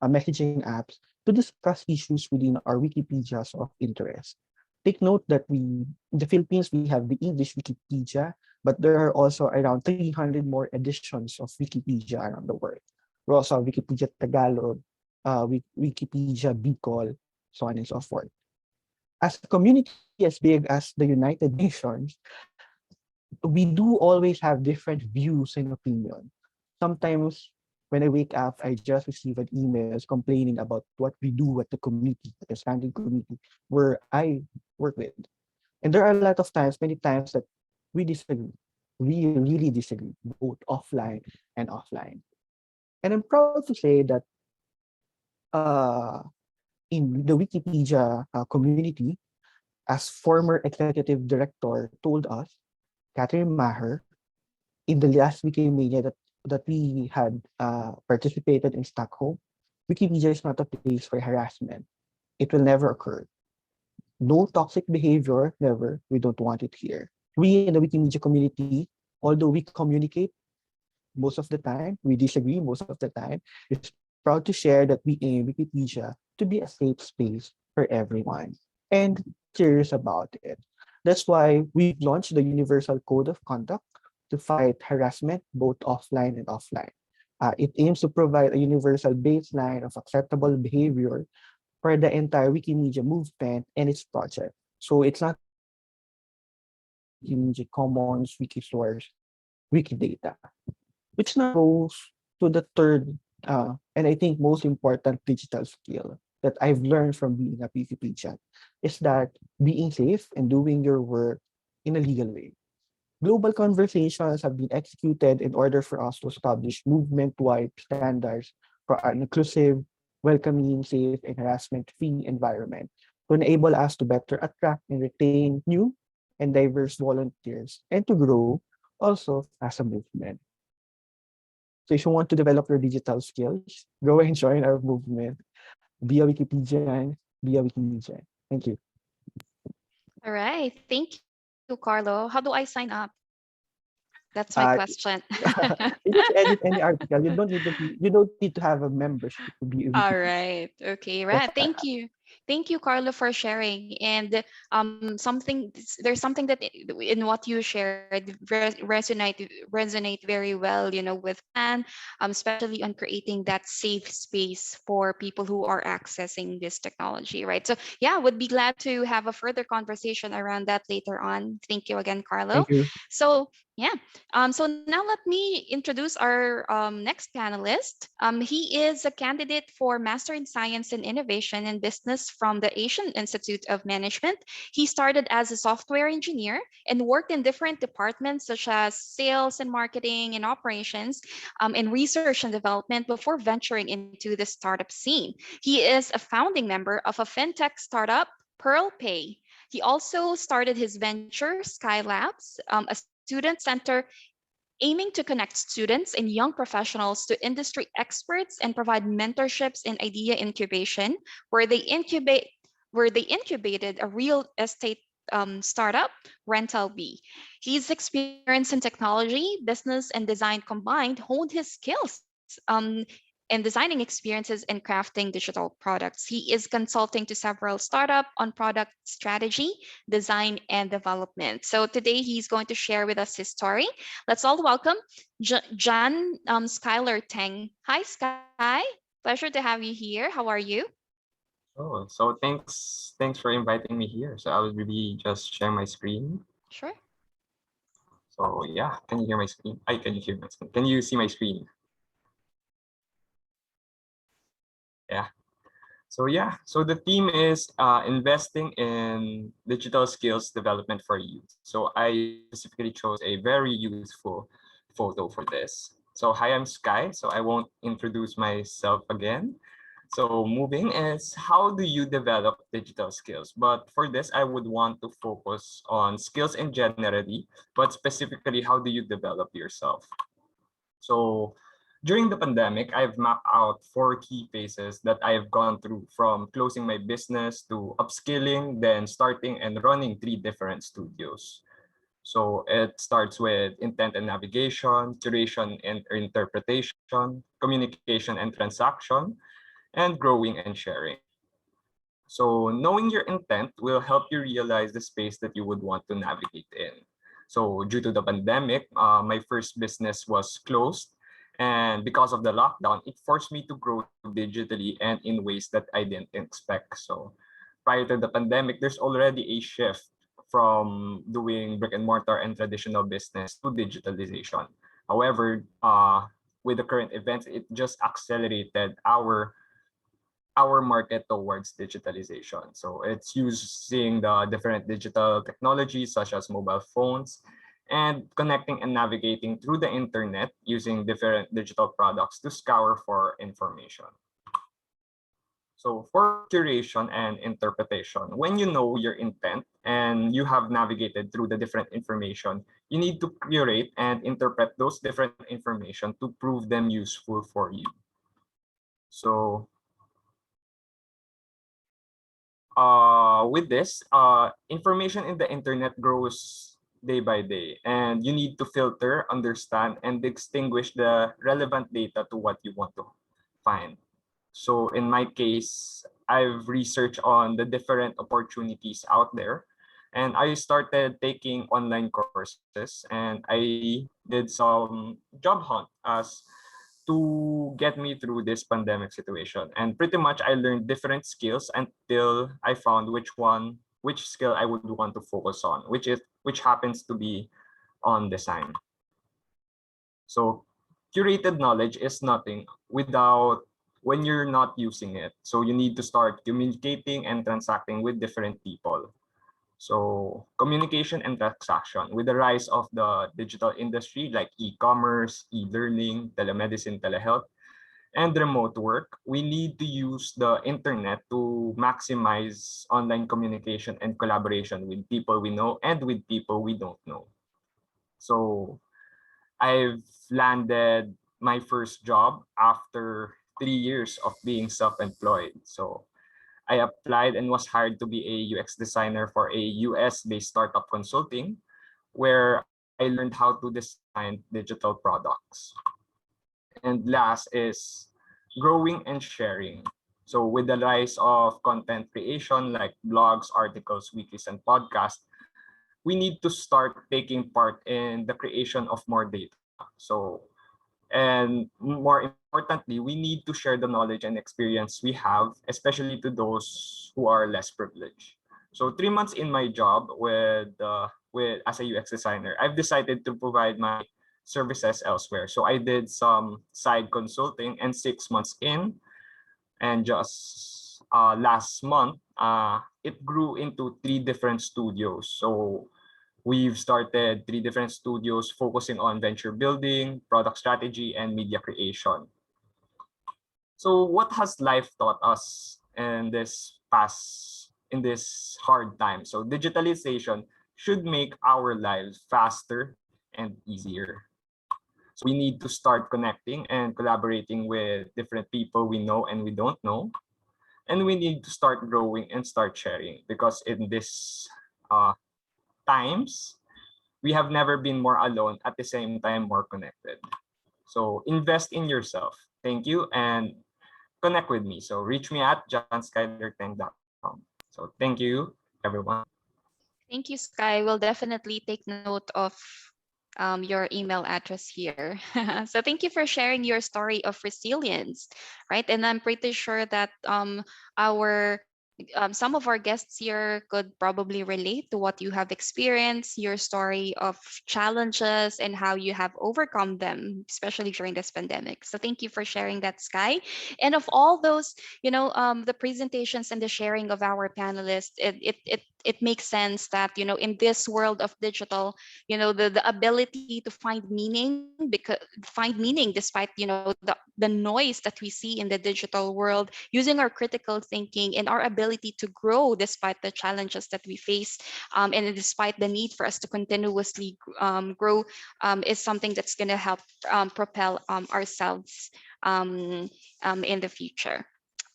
messaging apps to discuss issues within our Wikipedias of interest. Take note that we, in the Philippines, we have the English Wikipedia, but there are also around 300 more editions of Wikipedia around the world. We also have Wikipedia Tagalog, Wikipedia Bicol, so on and so forth. As a community as big as the United Nations, we do always have different views and opinions. Sometimes when I wake up, I just receive an emails complaining about what we do at the committee, at the standing committee where I work with. And there are a lot of times, many times that we disagree. We really disagree, both offline and offline. And I'm proud to say that uh, in the Wikipedia community, as former executive director told us, Catherine Maher, in the last Wikimedia that we had participated in Stockholm, Wikipedia is not a place for harassment. It will never occur. No toxic behavior, never. We don't want it here. We in the Wikimedia community, although we communicate most of the time, we disagree most of the time, is proud to share that we aim Wikipedia to be a safe space for everyone and serious about it. That's why we've launched the Universal Code of Conduct to fight harassment both offline and offline. It aims to provide a universal baseline of acceptable behavior for the entire Wikimedia movement and its project. So it's not Wikimedia Commons, Wikisource, Wikidata, which now goes to the third and I think most important digital skill that I've learned from being a Wikipedia is that being safe and doing your work in a legal way. Global conversations have been executed in order for us to establish movement-wide standards for an inclusive, welcoming, safe, and harassment-free environment to enable us to better attract and retain new and diverse volunteers and to grow also as a movement. So if you want to develop your digital skills, go and join our movement. Be a Wikipedian, be a Wikimedian. Thank you. All right. Thank you, Carlo. How do I sign up? That's my Uh, question. you just edit any article. You don't need to have a membership to be a All Wikipedia. right. Okay. That's Right. Thank you. Thank you, Carlo, for sharing. And there's something that in what you shared resonate very well, with Pan, especially on creating that safe space for people who are accessing this technology, right? So yeah, would be glad to have a further conversation around that later on. Thank you again, Carlo. Thank you. So yeah, so now let me introduce our next panelist. He is a candidate for Master in Science and Innovation in Business from the Asian Institute of Management. He started as a software engineer and worked in different departments such as sales and marketing and operations, and research and development before venturing into the startup scene. He is a founding member of a fintech startup, Pearl Pay. He also started his venture, Skylabs, a student center aiming to connect students and young professionals to industry experts and provide mentorships and idea incubation, where they incubated a real estate startup, Rental B. His experience in technology, business, and design combined honed his skills in designing experiences and crafting digital products. He is consulting to several startups on product strategy, design, and development. So today he's going to share with us his story. Let's all welcome John Skylar Teng. Hi, Sky. Pleasure to have you here. How are you? Oh, so thanks for inviting me here. So I will really just share my screen. Sure. So yeah, can you hear my screen? Can you hear my screen? Can you see my screen? Yeah. So the theme is investing in digital skills development for youth. So I specifically chose a very useful photo for this. So hi, I'm Sky. So I won't introduce myself again. So moving is how do you develop digital skills? But for this, I would want to focus on skills in generally, but specifically, how do you develop yourself? So during the pandemic, I've mapped out 4 key phases that I've gone through, from closing my business to upskilling, then starting and running 3 different studios. So it starts with intent and navigation, curation and interpretation, communication and transaction, and growing and sharing. So knowing your intent will help you realize the space that you would want to navigate in. So due to the pandemic, my first business was closed. And because of the lockdown, it forced me to grow digitally and in ways that I didn't expect. So prior to the pandemic, there's already a shift from doing brick and mortar and traditional business to digitalization. However, with the current events, it just accelerated our market towards digitalization. So it's using the different digital technologies such as mobile phones and connecting and navigating through the internet using different digital products to scour for information. So for curation and interpretation, when you know your intent and you have navigated through the different information, you need to curate and interpret those different information to prove them useful for you. So with this, information in the internet grows day by day, and you need to filter, understand, and distinguish the relevant data to what you want to find. So in my case, I've researched on the different opportunities out there, and I started taking online courses, and I did some job hunt as to get me through this pandemic situation. And pretty much I learned different skills until I found which skill I would want to focus on, which happens to be on design. So curated knowledge is nothing without when you're not using it. So you need to start communicating and transacting with different people. So communication and transaction, with the rise of the digital industry like e-commerce, e-learning, telemedicine, telehealth, and remote work, we need to use the internet to maximize online communication and collaboration with people we know and with people we don't know. So I've landed my first job after 3 years of being self-employed. So I applied and was hired to be a UX designer for a US-based startup consulting, where I learned how to design digital products. And last is growing and sharing. So with the rise of content creation like blogs, articles, wikis, and podcasts, we need to start taking part in the creation of more data. So, and more importantly, we need to share the knowledge and experience we have, especially to those who are less privileged. So 3 months in my job with as a UX designer, I've decided to provide my services elsewhere. So I did some side consulting, and 6 months in, and just last month, it grew into 3 different studios. So we've started 3 different studios focusing on venture building, product strategy, and media creation. So what has life taught us in this hard time? So digitalization should make our lives faster and easier. So we need to start connecting and collaborating with different people we know and we don't know. And we need to start growing and start sharing, because in this times, we have never been more alone, at the same time more connected. So invest in yourself. Thank you, and connect with me. So reach me at johnskylerteng.com. So thank you, everyone. Thank you, Sky. We'll definitely take note of your email address here. So thank you for sharing your story of resilience, right? And I'm pretty sure that our some of our guests here could probably relate to what you have experienced, your story of challenges and how you have overcome them, especially during this pandemic. So thank you for sharing that, Sky. And of all those, the presentations and the sharing of our panelists, it it makes sense that, in this world of digital, the ability to find meaning despite, the noise that we see in the digital world, using our critical thinking and our ability to grow despite the challenges that we face, and despite the need for us to continuously grow, is something that's going to help propel ourselves in the future.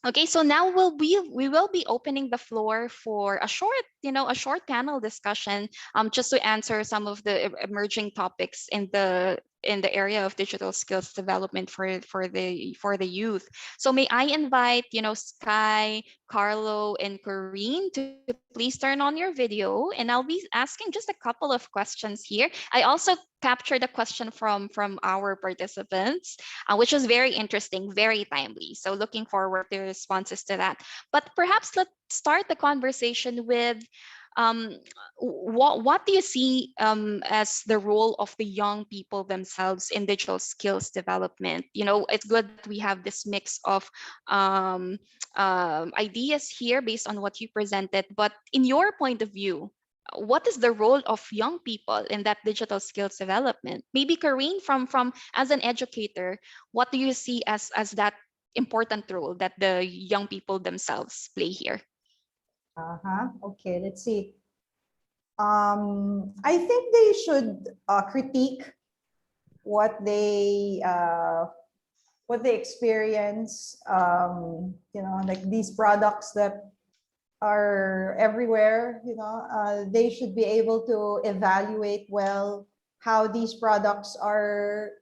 Okay, so now we will be opening the floor for a short panel discussion, just to answer some of the emerging topics in the area of digital skills development for the youth. So may I invite, Sky, Carlo, and Corrine to please turn on your video, and I'll be asking just a couple of questions here. I also captured a question from our participants, which was very interesting, very timely. So looking forward to responses to that. But perhaps let's start the conversation with, um, what do you see as the role of the young people themselves in digital skills development? It's good that we have this mix of um, ideas here based on what you presented, but in your point of view, what is the role of young people in that digital skills development? Maybe Karine, from as an educator, what do you see as that important role that the young people themselves play here? Okay, let's see. I think they should critique what they experience. Like these products that are everywhere. They should be able to evaluate well how these products are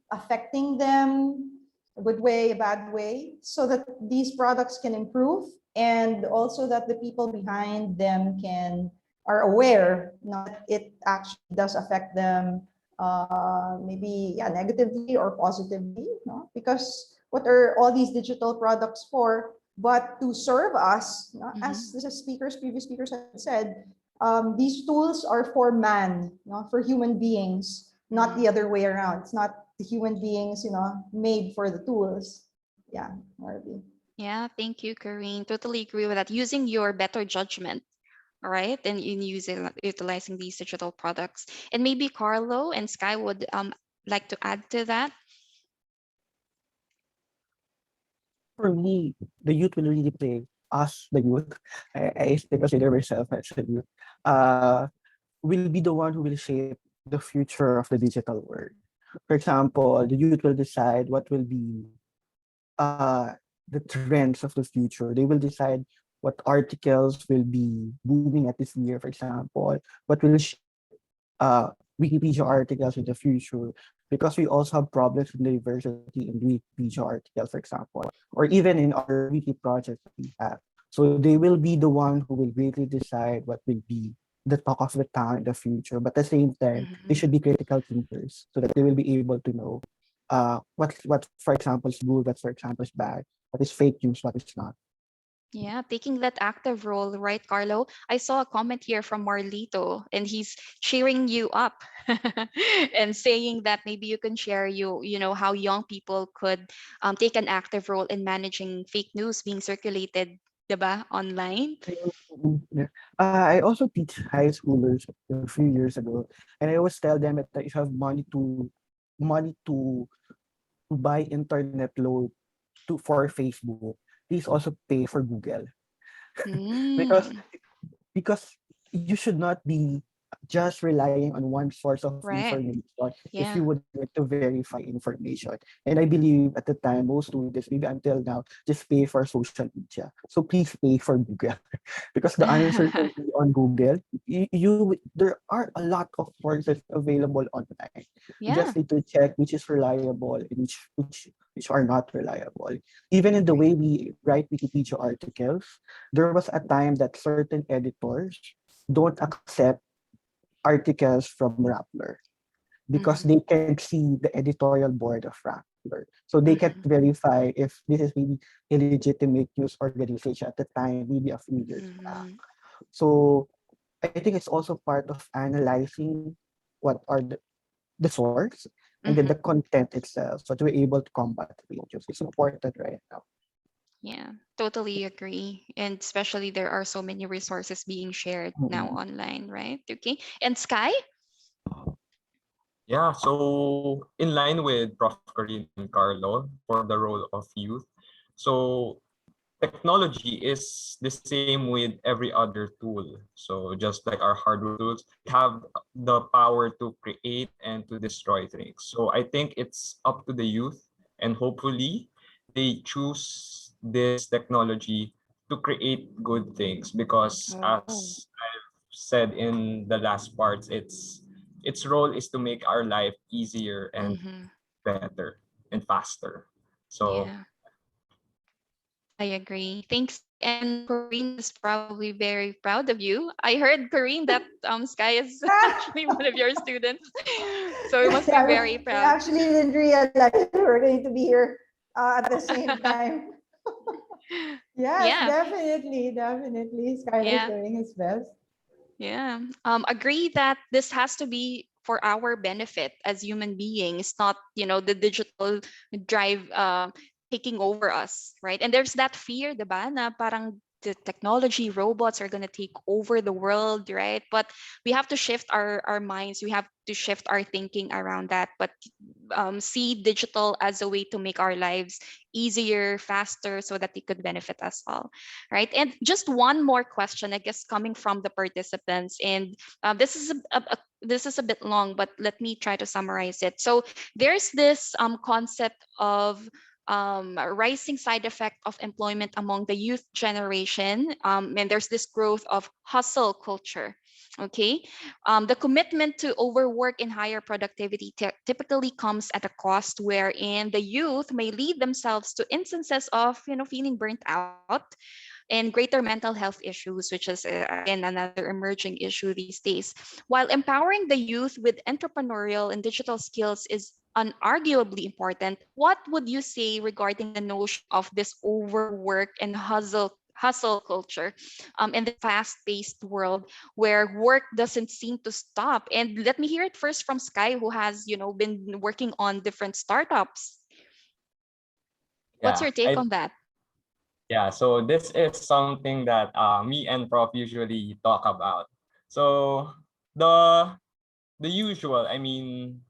affecting them, a good way, a bad way, so that these products can improve, and also that the people behind them are aware, not it actually does affect them, maybe negatively or positively, because what are all these digital products for but to serve us, as the previous speakers had said. These tools are for man, for human beings, not the other way around. It's not the human beings, made for the tools. Yeah, Marby. Yeah, thank you, Karine. Totally agree with that. Using your better judgment, all right, and in utilizing these digital products. And maybe Carlo and Sky would like to add to that. For me, the youth will really play us, the youth. I still consider myself as a youth. Uh, will be the one who will shape the future of the digital world. For example, the youth will decide what will be uh, the trends of the future. They will decide what articles will be booming at this year, for example, what will uh, Wikipedia articles in the future, because we also have problems in diversity in Wikipedia articles, for example, or even in our wiki projects that we have. So they will be the one who will really decide what will be the talk of the town in the future. But at the same time, they should be critical thinkers so that they will be able to know what for example is good, what for example is bad, what is fake news, what is not. Yeah, taking that active role, right, Carlo? I saw a comment here from Marlito, and he's cheering you up and saying that maybe you can share how young people could take an active role in managing fake news being circulated, diba, online. Yeah. I also teach high schoolers a few years ago, and I always tell them that if you have money to buy internet load for Facebook, please also pay for Google. because Mm, because you should not be just relying on one source of right. information if you Yeah. would like to verify information. And I believe at the time, most students, maybe until now, just pay for social media. So please pay for Google because the uncertainty on Google, there are a lot of sources available online. You just Yeah. need to check which is reliable and which are not reliable. Even in the way we write Wikipedia articles, there was a time that certain editors don't accept articles from Rappler because Mm-hmm. they can't see the editorial board of Rappler. So they can't Mm-hmm. verify if this is maybe a legitimate news organization at the time, maybe a few years back. Mm-hmm. So I think it's also part of analyzing what are the source and then Mm-hmm. the content itself so to be able to combat fake news. It's important right now. Yeah, totally agree. And especially there are so many resources being shared now Mm. online, right? Okay. And Sky? Yeah, so in line with Prof. Corinne and Carlo for the role of youth, so technology is the same with every other tool. So just like our hardware tools, have the power to create and to destroy things. So I think it's up to the youth, and hopefully they choose this technology to create good things, because Oh. as said in the last parts, its role is to make our life easier and Mm-hmm. better and faster. So Yeah, I agree. Thanks. And Corinne is probably very proud of you. I heard, Corinne, that Sky is actually one of your students. So you must be Yeah, very we proud. actually didn't realize we were going to be here at the same time. Yes, Yeah, definitely, definitely. Skylar is yeah. doing his best. Yeah. Agree that this has to be for our benefit as human beings, not, the digital drive taking over us, right? And there's that fear, diba, na parang the technology, robots are going to take over the world, right? But we have to shift our minds. We have to shift our thinking around that. But see digital as a way to make our lives easier, faster, so that it could benefit us all, right? And just one more question, I guess, coming from the participants, and this is a bit long, but let me try to summarize it. So there's this concept of rising side effect of employment among the youth generation, and there's this growth of hustle culture. Okay, the commitment to overwork and higher productivity typically comes at a cost, wherein the youth may lead themselves to instances of feeling burnt out and greater mental health issues, which is again another emerging issue these days. While empowering the youth with entrepreneurial and digital skills is unarguably important, what would you say regarding the notion of this overwork and hustle culture in this fast-paced world where work doesn't seem to stop? And let me hear it first from Sky, who has been working on different startups. What's yeah, your take on that? so this is something that me and Prof usually talk about. So the the usual, I mean,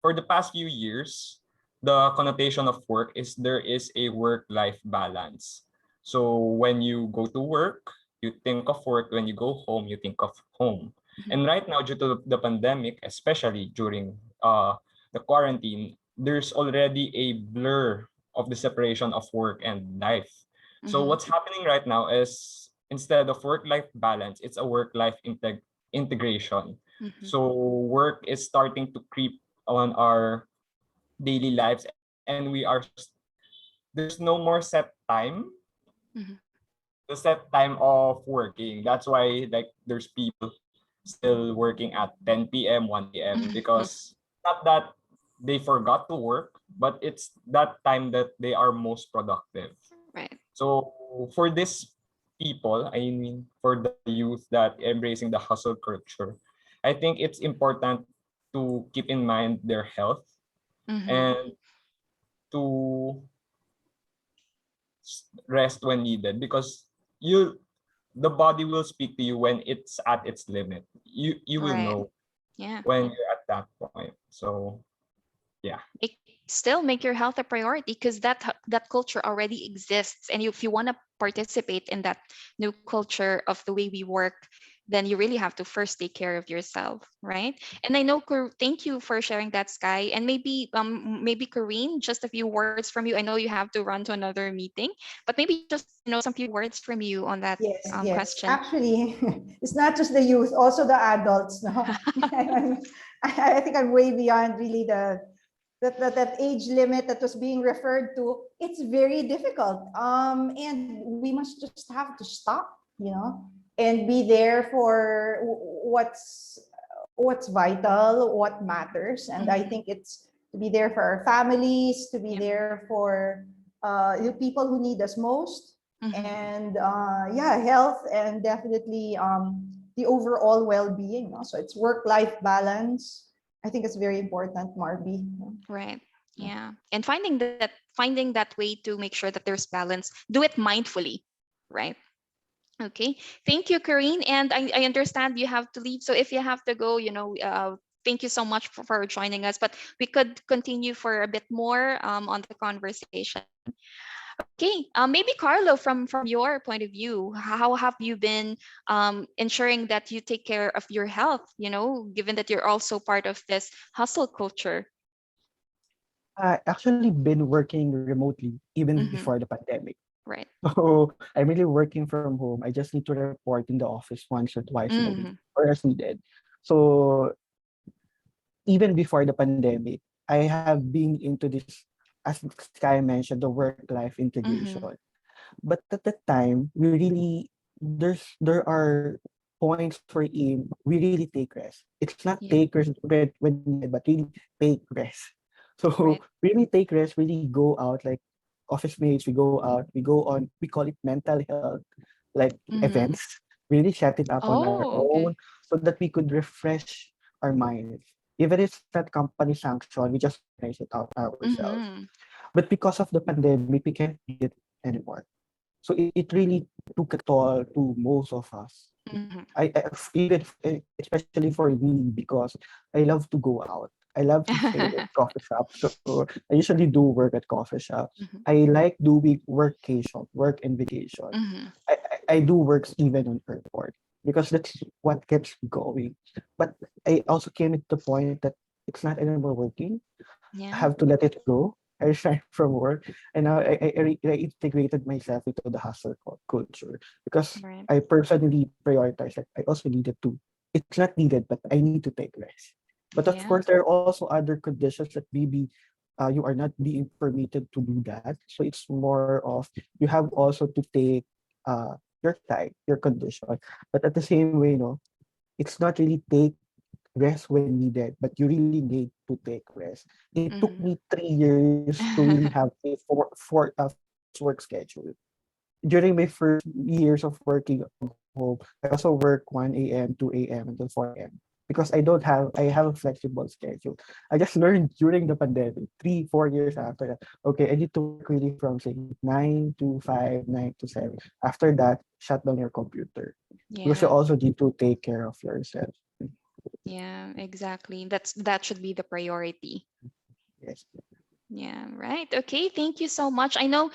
for the past few years, the connotation of work is there is a work-life balance. So when you go to work, you think of work. When you go home, you think of home. Mhm. And right now, due to the pandemic, especially during the quarantine, there's already a blur of the separation of work and life. So Mhm. what's happening right now is, instead of work-life balance, it's a work-life integration. Mhm. So work is starting to creep on our daily lives, and there's no more set time, Mhm. the set time of working. That's why, like, there's people still working at 10 p.m., 1 p.m., Mhm. because not that they forgot to work, but it's that time that they are most productive. Right. So for these people, I mean, for the youth that embracing the hustle culture, I think it's important to keep in mind their health, Mhm. and to rest when needed, because you the body will speak to you when it's at its limit. You will Right. know Yeah. when you're at that point. So yeah. Still make your health a priority, because that culture already exists, and if you want to participate in that new culture of the way we work, then you really have to first take care of yourself, right? And I know, thank you for sharing that, Sky. And maybe Corinne, just a few words from you. I know you have to run to another meeting, but maybe just some few words from you on that Yes, yes. question. Actually, it's not just the youth, also the adults. No, I think I'm way beyond really that age limit that was being referred to. It's very difficult. And we must just have to stop, and be there for what's vital, what matters. And I Mhm. think it's to be there for our families, to be Yep. there for the people who need us most, Mhm. and yeah, health, and definitely the overall well-being. So it's work-life balance. I think it's very important, Marby. Right. Yeah. And finding that way to make sure that there's balance, do it mindfully, right? Okay. Thank you, Karine. And I understand you have to leave. So if you have to go, thank you so much for joining us. But we could continue for a bit more on the conversation. Okay. Maybe Carlo, from your point of view, how have you been ensuring that you take care of your health? Given that you're also part of this hustle culture. I actually been working remotely even Mm-hmm. before the pandemic. Right. So I'm really working from home. I just need to report in the office once or twice in a week Mm-hmm. or as needed. So even before the pandemic, I have been into this, as Sky mentioned, the work-life Mm-hmm. integration. But at the time, there are points wherein we really take rest. It's not Yeah. take rest when needed, but really take rest. So Right. really take rest, really go out like office mates, we go out, we call it mental health, like Mm-hmm. events. Really set it up on our Oh, own okay. so that we could refresh our minds. Even if it's not company sanction, we just organize it out ourselves. Mm-hmm. But because of the pandemic, we can't do it anymore. So it really took a toll to most of us. Mm-hmm. Especially for me, because I love to go out. I love to stay in coffee shops. So I usually do work at coffee shops. Mm-hmm. I like doing work and vacation. Mm-hmm. I do works even on airport because that's what keeps me going. But I also came at the point that it's not anymore working. I Yeah. have to let it go. I resigned from work, and now I integrated myself into the hustle culture because Right. I personally prioritize that I also needed to. It's not needed, but I need to take rest. But of Yeah. course, there are also other conditions that maybe you are not being permitted to do that. So it's more of you have also to take your time, your condition. But at the same way, it's not really take rest when needed, but you really need to take rest. It took Mm-hmm. me 3 years to really have a fixed work schedule. During my first years of working from home, I also work 1 a.m., 2 a.m. until 4 a.m. because I have a flexible schedule. I just learned during the pandemic, 3, 4 years after that. Okay, I need to work really from say 9 to 5, 9 to 7. After that, shut down your computer because you Yeah. also need to take care of yourself. Yeah. Exactly. That should be the priority. Yes. Yeah, right. Okay, thank you so much. I know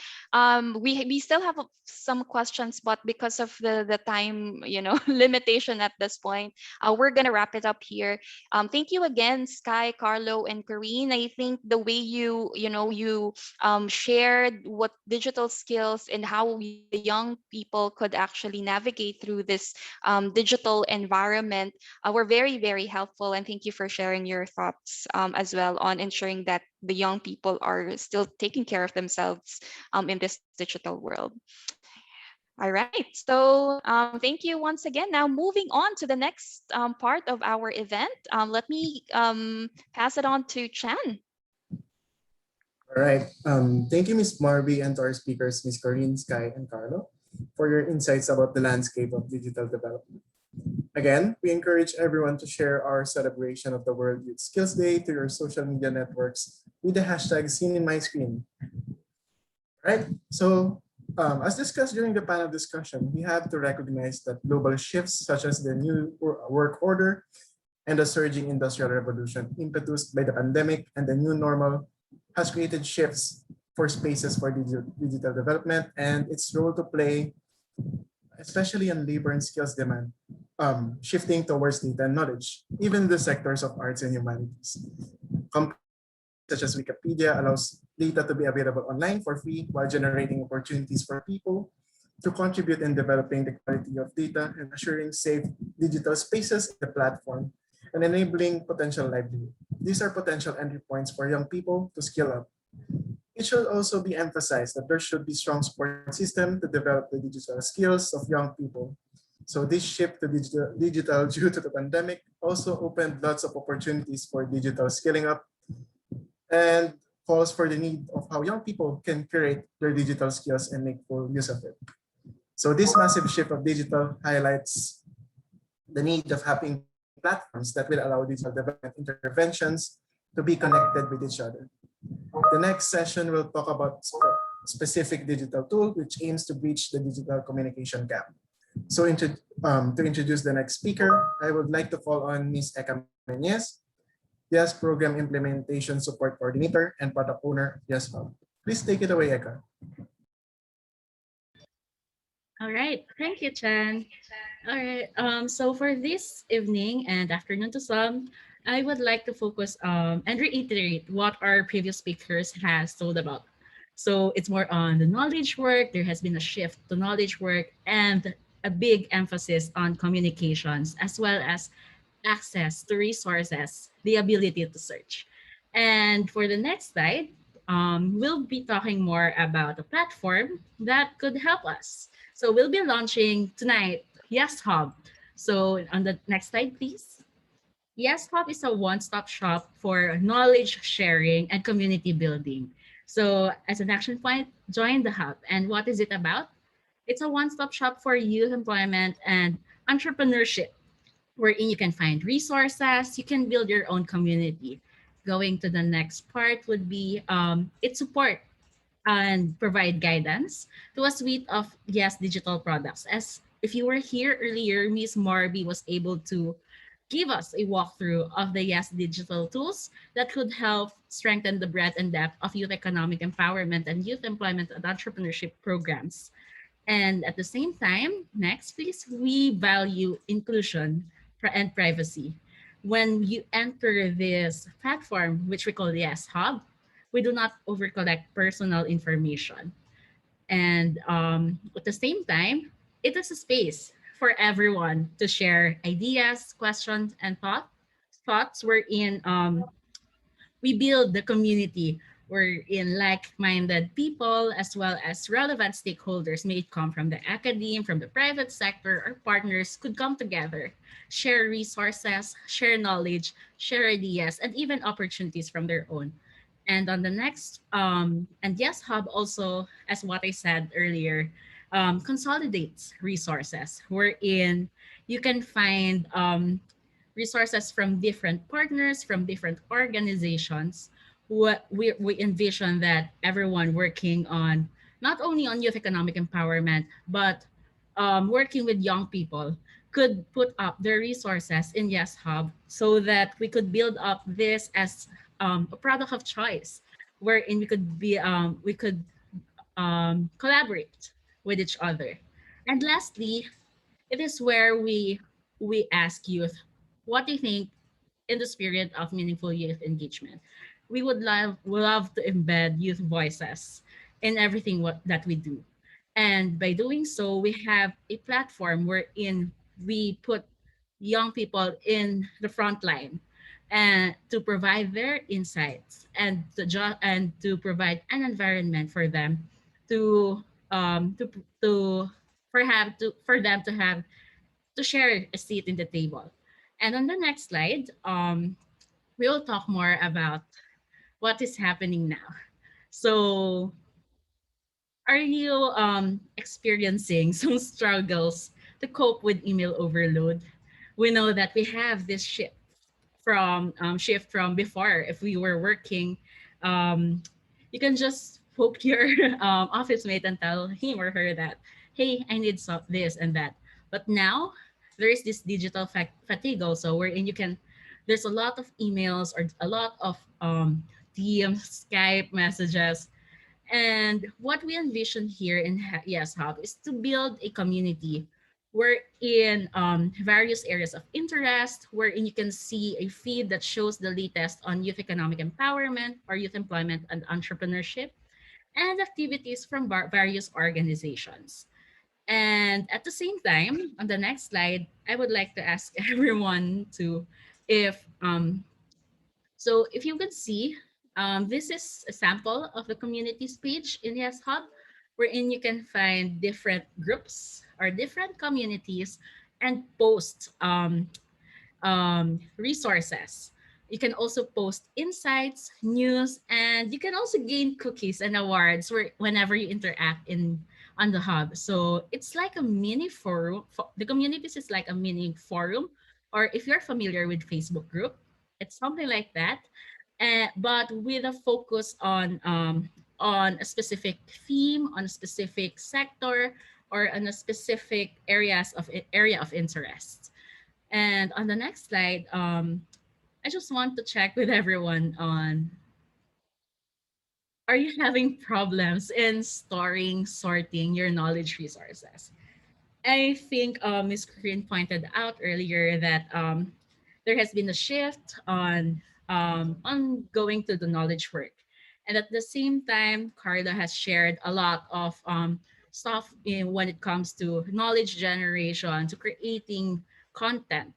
we still have some questions, but because of the time, limitation at this point, we're gonna wrap it up here. Thank you again, Sky, Carlo, and Karine. I think the way you shared what digital skills and how the young people could actually navigate through this digital environment were very, very helpful. And thank you for sharing your thoughts as well on ensuring that the young people are still taking care of themselves in this digital world. All right. So thank you once again. Now, moving on to the next part of our event, let me pass it on to Chan. All right. Thank you, Ms. Marby, and to our speakers, Ms. Corinne, Sky, and Carlo, for your insights about the landscape of digital development. Again, we encourage everyone to share our celebration of the World Youth Skills Day to your social media networks with the hashtag seen in my screen. Right? So, as discussed during the panel discussion, we have to recognize that global shifts such as the new work order and the surging industrial revolution impetused by the pandemic and the new normal has created shifts for spaces for digital development and its role to play, especially in labor and skills demand, shifting towards data and knowledge, even the sectors of arts and humanities. Companies such as Wikipedia allows data to be available online for free while generating opportunities for people to contribute in developing the quality of data and assuring safe digital spaces in the platform and enabling potential livelihood. These are potential entry points for young people to skill up. It should also be emphasized that there should be strong support system to develop the digital skills of young people. So this shift to digital due to the pandemic also opened lots of opportunities for digital skilling up and calls for the need of how young people can curate their digital skills and make full use of it. So this massive shift of digital highlights the need of having platforms that will allow digital development interventions to be connected with each other. The next session will talk about specific digital tool which aims to breach the digital communication gap. So to introduce the next speaker, I would like to call on Ms. Eka Menyes, YES Program Implementation Support Coordinator and Product Owner, YES Hub. Please take it away, Eka. All right, thank you, Chan. All right, so for this evening and afternoon to some, I would like to focus and reiterate what our previous speakers has told about. So it's more on the knowledge work. There has been a shift to knowledge work and a big emphasis on communications as well as access to resources, the ability to search. And for the next slide, we'll be talking more about a platform that could help us. So we'll be launching tonight, Yes Hub. So on the next slide, please. Yes Hub is a one-stop shop for knowledge sharing and community building. So as an action point, join the hub. And what is it about? It's a one-stop shop for youth employment and entrepreneurship wherein you can find resources, you can build your own community. Going to the next part would be it support and provide guidance to a suite of Yes digital products. As if you were here earlier, Ms. Marby was able to give us a walkthrough of the Yes digital tools that could help strengthen the breadth and depth of youth economic empowerment and youth employment and entrepreneurship programs. And at the same time, next, please, we value inclusion and privacy. When you enter this platform, which we call the Yes Hub, we do not overcollect personal information. And at the same time, it is a space for everyone to share ideas, questions, and thoughts wherein we build the community. We're in like-minded people as well as relevant stakeholders, may it come from the academe, from the private sector, or partners could come together, share resources, share knowledge, share ideas, and even opportunities from their own. And on the next, and Yes Hub also, as what I said earlier, consolidates resources wherein you can find resources from different partners, from different organizations. What we envision that everyone working on not only on youth economic empowerment, but working with young people could put up their resources in Yes Hub so that we could build up this as a product of choice, wherein we could collaborate with each other. And lastly, it is where we ask youth what they think in the spirit of meaningful youth engagement. We would love to embed youth voices in everything that we do. And by doing so, we have a platform wherein we put young people in the front line and to provide their insights and and to provide an environment for them to um to to for them to have to share a seat in the table. And on the next slide, we'll talk more about what is happening now. So, are you experiencing some struggles to cope with email overload? We know that we have this shift from before. If we were working, um, you can just poke your office mate and tell him or her that, hey, I need this and that. But now there is this digital fatigue also, wherein there's a lot of emails or a lot of DMs, Skype messages. And what we envision here in Yes Hub is to build a community wherein various areas of interest, wherein you can see a feed that shows the latest on youth economic empowerment or youth employment and entrepreneurship, and activities from various organizations. And at the same time, on the next slide, I would like to ask everyone to, if so if you could see, this is a sample of the communities page in Yes Hub, wherein you can find different groups or different communities and post resources. You can also post insights, news, and you can also gain cookies and awards whenever you interact on the hub. So it's like a mini forum. The communities is like a mini forum, or if you're familiar with Facebook group, it's something like that. but with a focus on a specific theme, on a specific sector, or on a specific area of interest. And on the next slide, I just want to check with everyone on, are you having problems in storing, sorting your knowledge resources? I think Ms. Corinne pointed out earlier that there has been a shift on going to the knowledge work, and at the same time, Carla has shared a lot of stuff in when it comes to knowledge generation, to creating content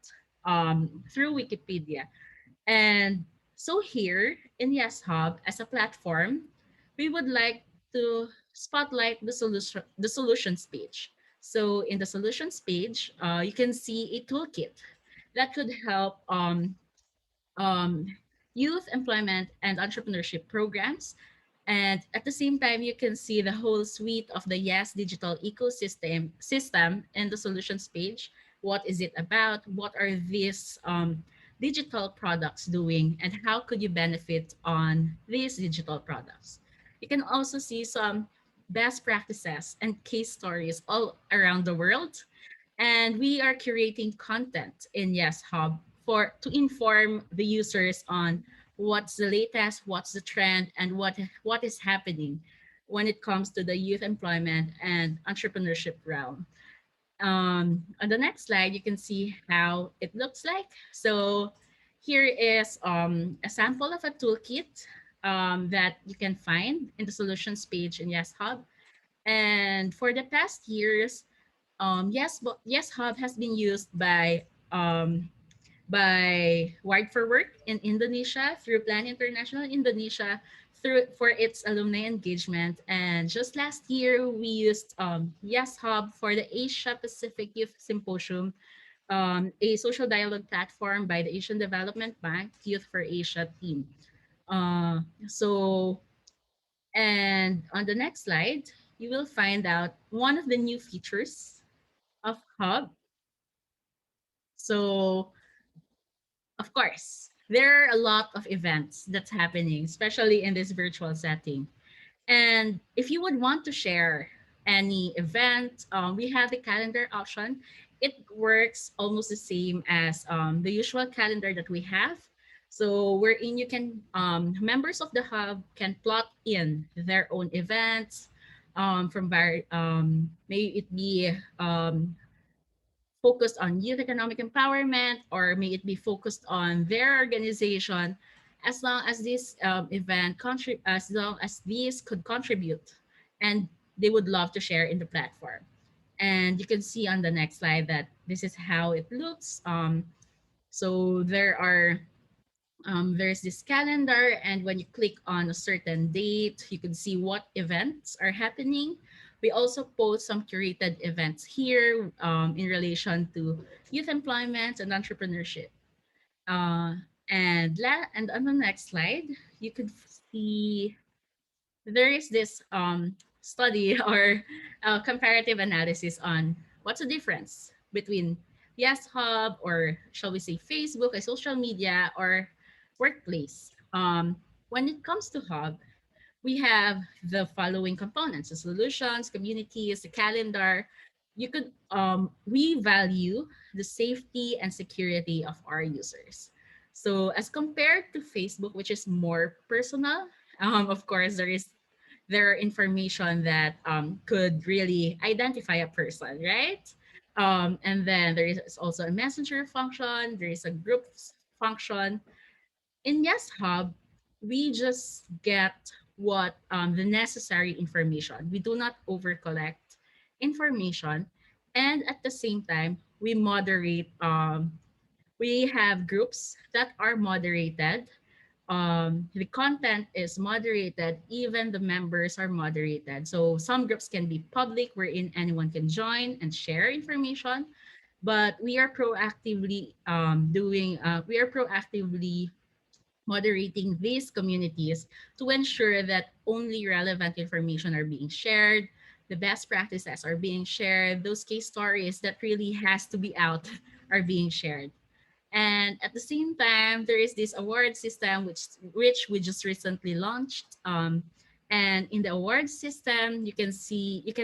through Wikipedia. And so here in Yes Hub as a platform, we would like to spotlight the solutions page. So in the solutions page, you can see a toolkit that could help um, youth employment and entrepreneurship programs. And at the same time, you can see the whole suite of the Yes digital ecosystem in the solutions page. What is it about? What are these digital products doing? And how could you benefit on these digital products? You can also see some best practices and case stories all around the world, and we are curating content in Yes Hub for to inform the users on what's the latest, what's the trend, and what is happening when it comes to the youth employment and entrepreneurship realm. On the next slide, you can see how it looks like. So here is a sample of a toolkit that you can find in the solutions page in Yes Hub. And for the past years, Yes Hub has been used by Wide for Work in Indonesia, through Plan International Indonesia, through for its alumni engagement. And just last year, we used Yes Hub for the Asia Pacific Youth Symposium, a social dialogue platform by the Asian Development Bank Youth for Asia team. Uh, so, and on the next slide, you will find out one of the new features of Hub. So, of course, there are a lot of events that's happening, especially in this virtual setting. And if you would want to share any event, we have the calendar option. It works almost the same as the usual calendar that we have. So wherein you can, members of the hub can plot in their own events may it be focused on youth economic empowerment, or may it be focused on their organization, as long as this as long as these could contribute, and they would love to share in the platform. And you can see on the next slide that this is how it looks. So there's this calendar, and when you click on a certain date, you can see what events are happening. We also post some curated events here in relation to youth employment and entrepreneurship. Uh, and on the next slide, you could see there is this study or comparative analysis on what's the difference between Yes Hub, or shall we say Facebook, a social media, or workplace. When it comes to Hub, we have the following components: the solutions, communities, the calendar. We value the safety and security of our users. So as compared to Facebook, which is more personal, of course, there are information that could really identify a person, right? And then there is also a messenger function, there is a groups function. In Yes Hub, we just get what the necessary information. We do not over collect information, and at the same time, we moderate. We have groups that are moderated. The content is moderated, even the members are moderated. So some groups can be public, wherein anyone can join and share information, but we are proactively moderating these communities to ensure that only relevant information are being shared, the best practices are being shared, those case stories that really has to be out are being shared. And at the same time, there is this award system which we just recently launched. And in the award system, you can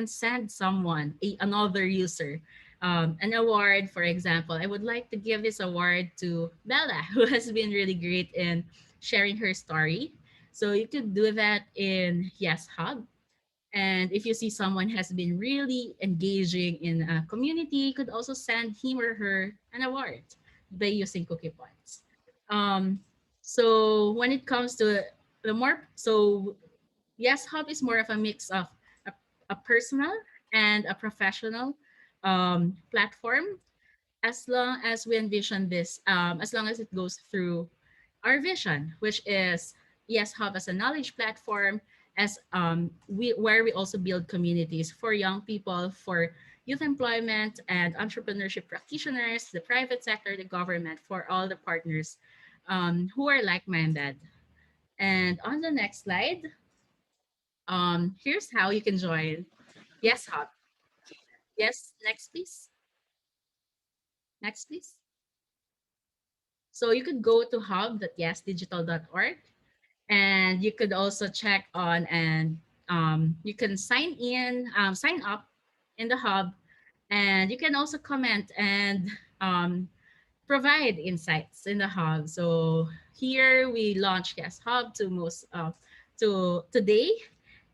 send someone, another user, an award. For example, I would like to give this award to Bella, who has been really great in sharing her story. So you could do that in Yes Hub. And if you see someone has been really engaging in a community, you could also send him or her an award by using cookie points. Um, so when it comes to the more, so Yes Hub is more of a mix of a, a personal and a professional platform, as long as we envision this, as long as it goes through our vision, which is Yes Hub as a knowledge platform, as where we also build communities for young people, for youth employment and entrepreneurship practitioners, the private sector, the government, for all the partners who are like-minded. And on the next slide, here's how you can join Yes Hub. Yes, next please. Next please. So you could go to hub.yesdigital.org, and you could also check on, and you can sign up in the hub, and you can also comment and um, provide insights in the hub. So here we launched Yes Hub to today,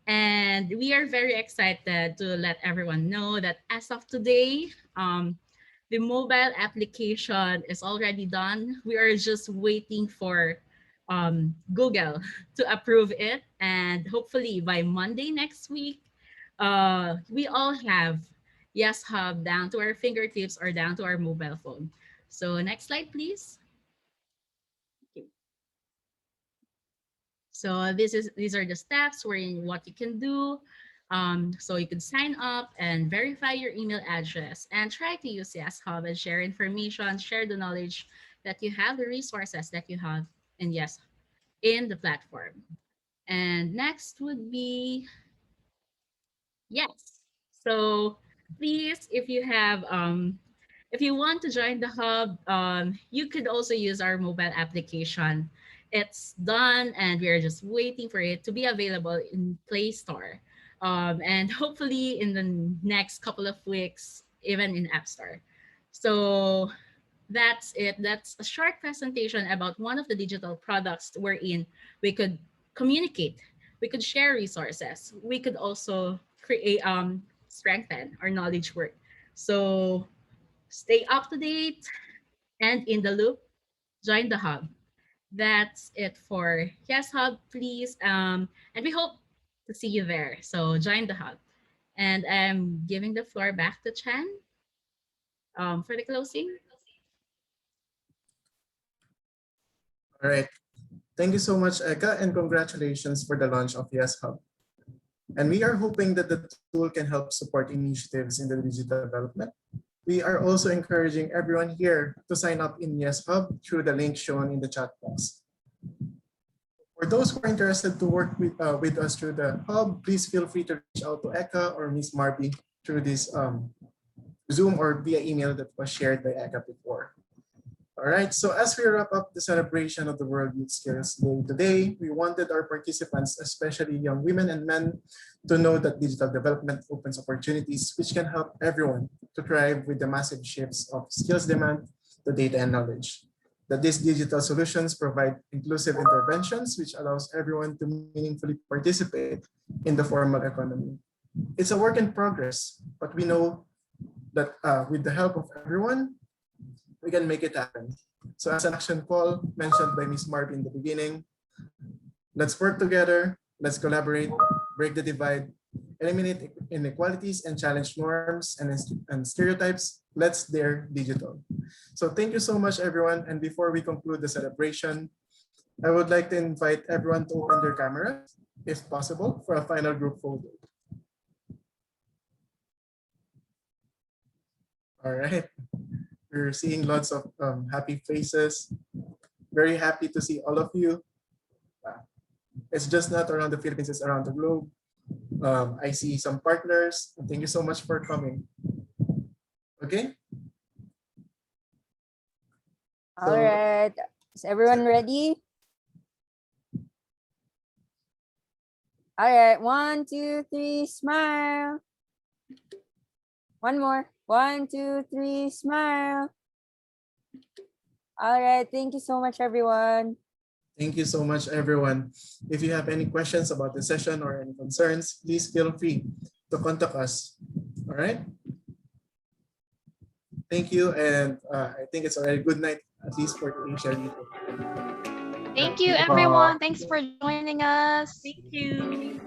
and we are very excited to let everyone know that as of today, the mobile application is already done. We are just waiting for Google to approve it. And hopefully by Monday next week, we all have Yes Hub down to our fingertips or down to our mobile phone. So next slide, please. So these are the steps wherein what you can do. So you can sign up and verify your email address and try to use Yes Hub and share information, share the knowledge that you have, the resources that you have in Yes in the platform. And next would be yes. So please, if you want to join the hub, you could also use our mobile application. It's done, and we are just waiting for it to be available in Play Store, and hopefully in the next couple of weeks, even in App Store. So that's it. That's a short presentation about one of the digital products wherein we could communicate, we could share resources, we could also create strengthen our knowledge work. So stay up to date and in the loop. Join the hub. That's it for Yes Hub, please. And we hope to see you there. So join the hub. And I'm giving the floor back to Chen for the closing. All right. Thank you so much, Eka, and congratulations for the launch of Yes Hub. And we are hoping that the tool can help support initiatives in the digital development. We are also encouraging everyone here to sign up in Yes Hub through the link shown in the chat box. For those who are interested to work with us through the hub, please feel free to reach out to Eka or Ms. Marby through this Zoom or via email that was shared by Eka before. All right, so as we wrap up the celebration of the World Youth Skills Day today, we wanted our participants, especially young women and men, to know that digital development opens opportunities which can help everyone to thrive with the massive shifts of skills demand to data and knowledge. That these digital solutions provide inclusive interventions which allows everyone to meaningfully participate in the formal economy. It's a work in progress, but we know that with the help of everyone, we can make it happen. So as an action call mentioned by Ms. Marv in the beginning, let's work together, let's collaborate, break the divide, eliminate inequalities and challenge norms and stereotypes. Let's dare digital. So thank you so much, everyone. And before we conclude the celebration, I would like to invite everyone to open their cameras, if possible, for a final group photo. All right. We're seeing lots of happy faces. Very happy to see all of you. It's just not around the Philippines, it's around the globe. I see some partners. Thank you so much for coming. Okay. So, All right. Is everyone ready? All right. 1, 2, 3, smile. One more. 1, 2, 3, smile. All right. Thank you so much, everyone. thank you so much, everyone. If you have any questions about the session or any concerns, please feel free to contact us. All right. Thank you, and I think it's already good night, at least for the Asia region. Thank you, everyone. Thanks for joining us. Thank you.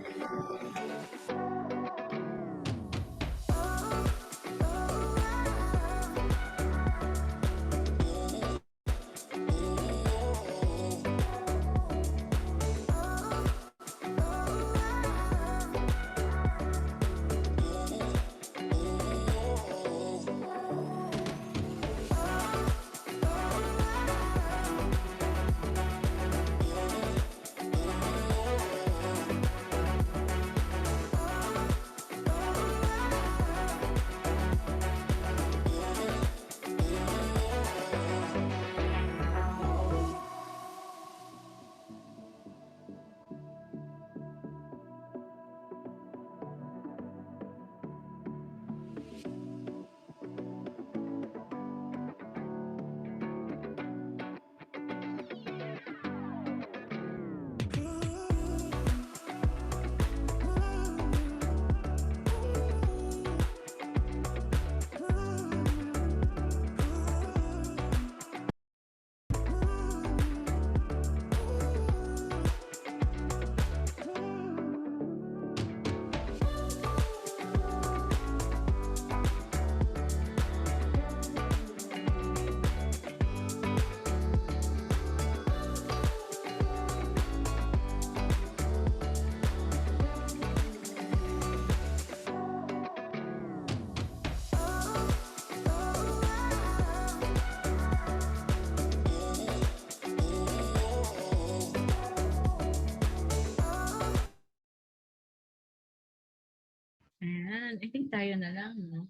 Ayan, I think tayo na lang, no?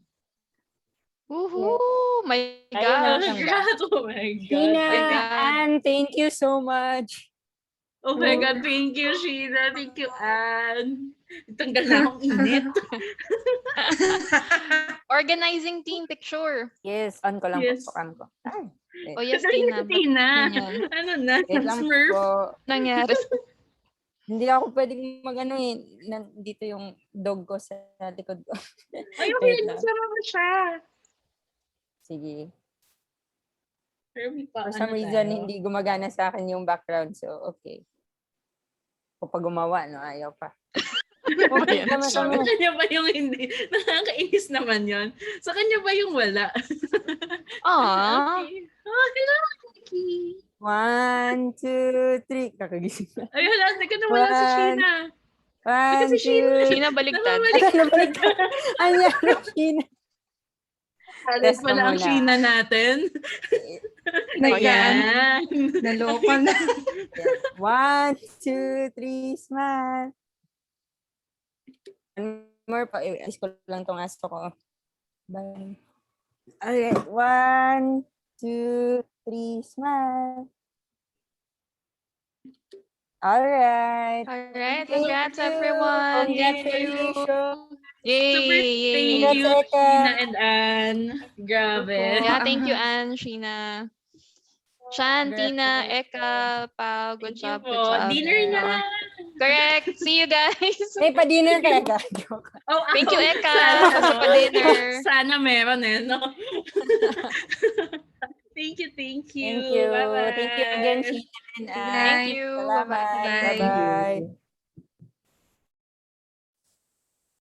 Woohoo! My Tayo na gosh. lang ba? Oh my God. Sheena, my God. Anne, thank you so much. Oh my God, thank you, Sheena. Thank you, Anne. Tanggal na akong init. Organizing team picture. Yes, on ko lang Yes. po, cam ko. Ay, Oh yes, Tina, Tina. Ba't Tina. ganyan? Ano na? wait lang Smurf? po. Nangyari? Hindi ako pwedeng mag-ano eh. Nandito yung dog ko sa likod ko. Ay, okay. Wait lang. Nasama mo siya. Sige. Pero may pa, For some reason, hindi gumagana sa akin yung background. So, okay. Kapag gumawa, no, ayaw pa. Okay, tama, Sa tama. kanya ba yung hindi? Nakakainis naman yon. Sa kanya ba yung wala? Aww. Okay. Oh, hello, Nikki. 1, 2, 3. Kakagising na. Ay, hala, teka na wala si Sheena. 1, si Sheena. 2, Sheena baligtad. Namamalik. Ayan, Sheena. Alas Test pala ang muna. Sheena natin. Ayan. Naloko na. 1, 2, 3, smile. One more pa. Ice ko lang tong aso ko. Bye. Okay. 1, 2, 3, smile. Alright. Alright, Thank congrats you. everyone. Thank you. Congratulations. Super Yay! thank Yay! you, Congrats, Eka. Sheena and Anne. Grabe. Yeah, thank you, Anne, Sheena. Shan, Tina, Eka, Pao, good Thank you job, po. good job. Dinner na. Yeah. Correct. See you guys. May pa-dinner ka na. Joke. Oh, Thank you, Eka, Sana, sa pa-dinner. Sana meron eh, no? Thank you, thank you. Thank you. Bye-bye. Thank you again, Sheena and Anne. Thank you. Salamat. Bye-bye. Bye-bye.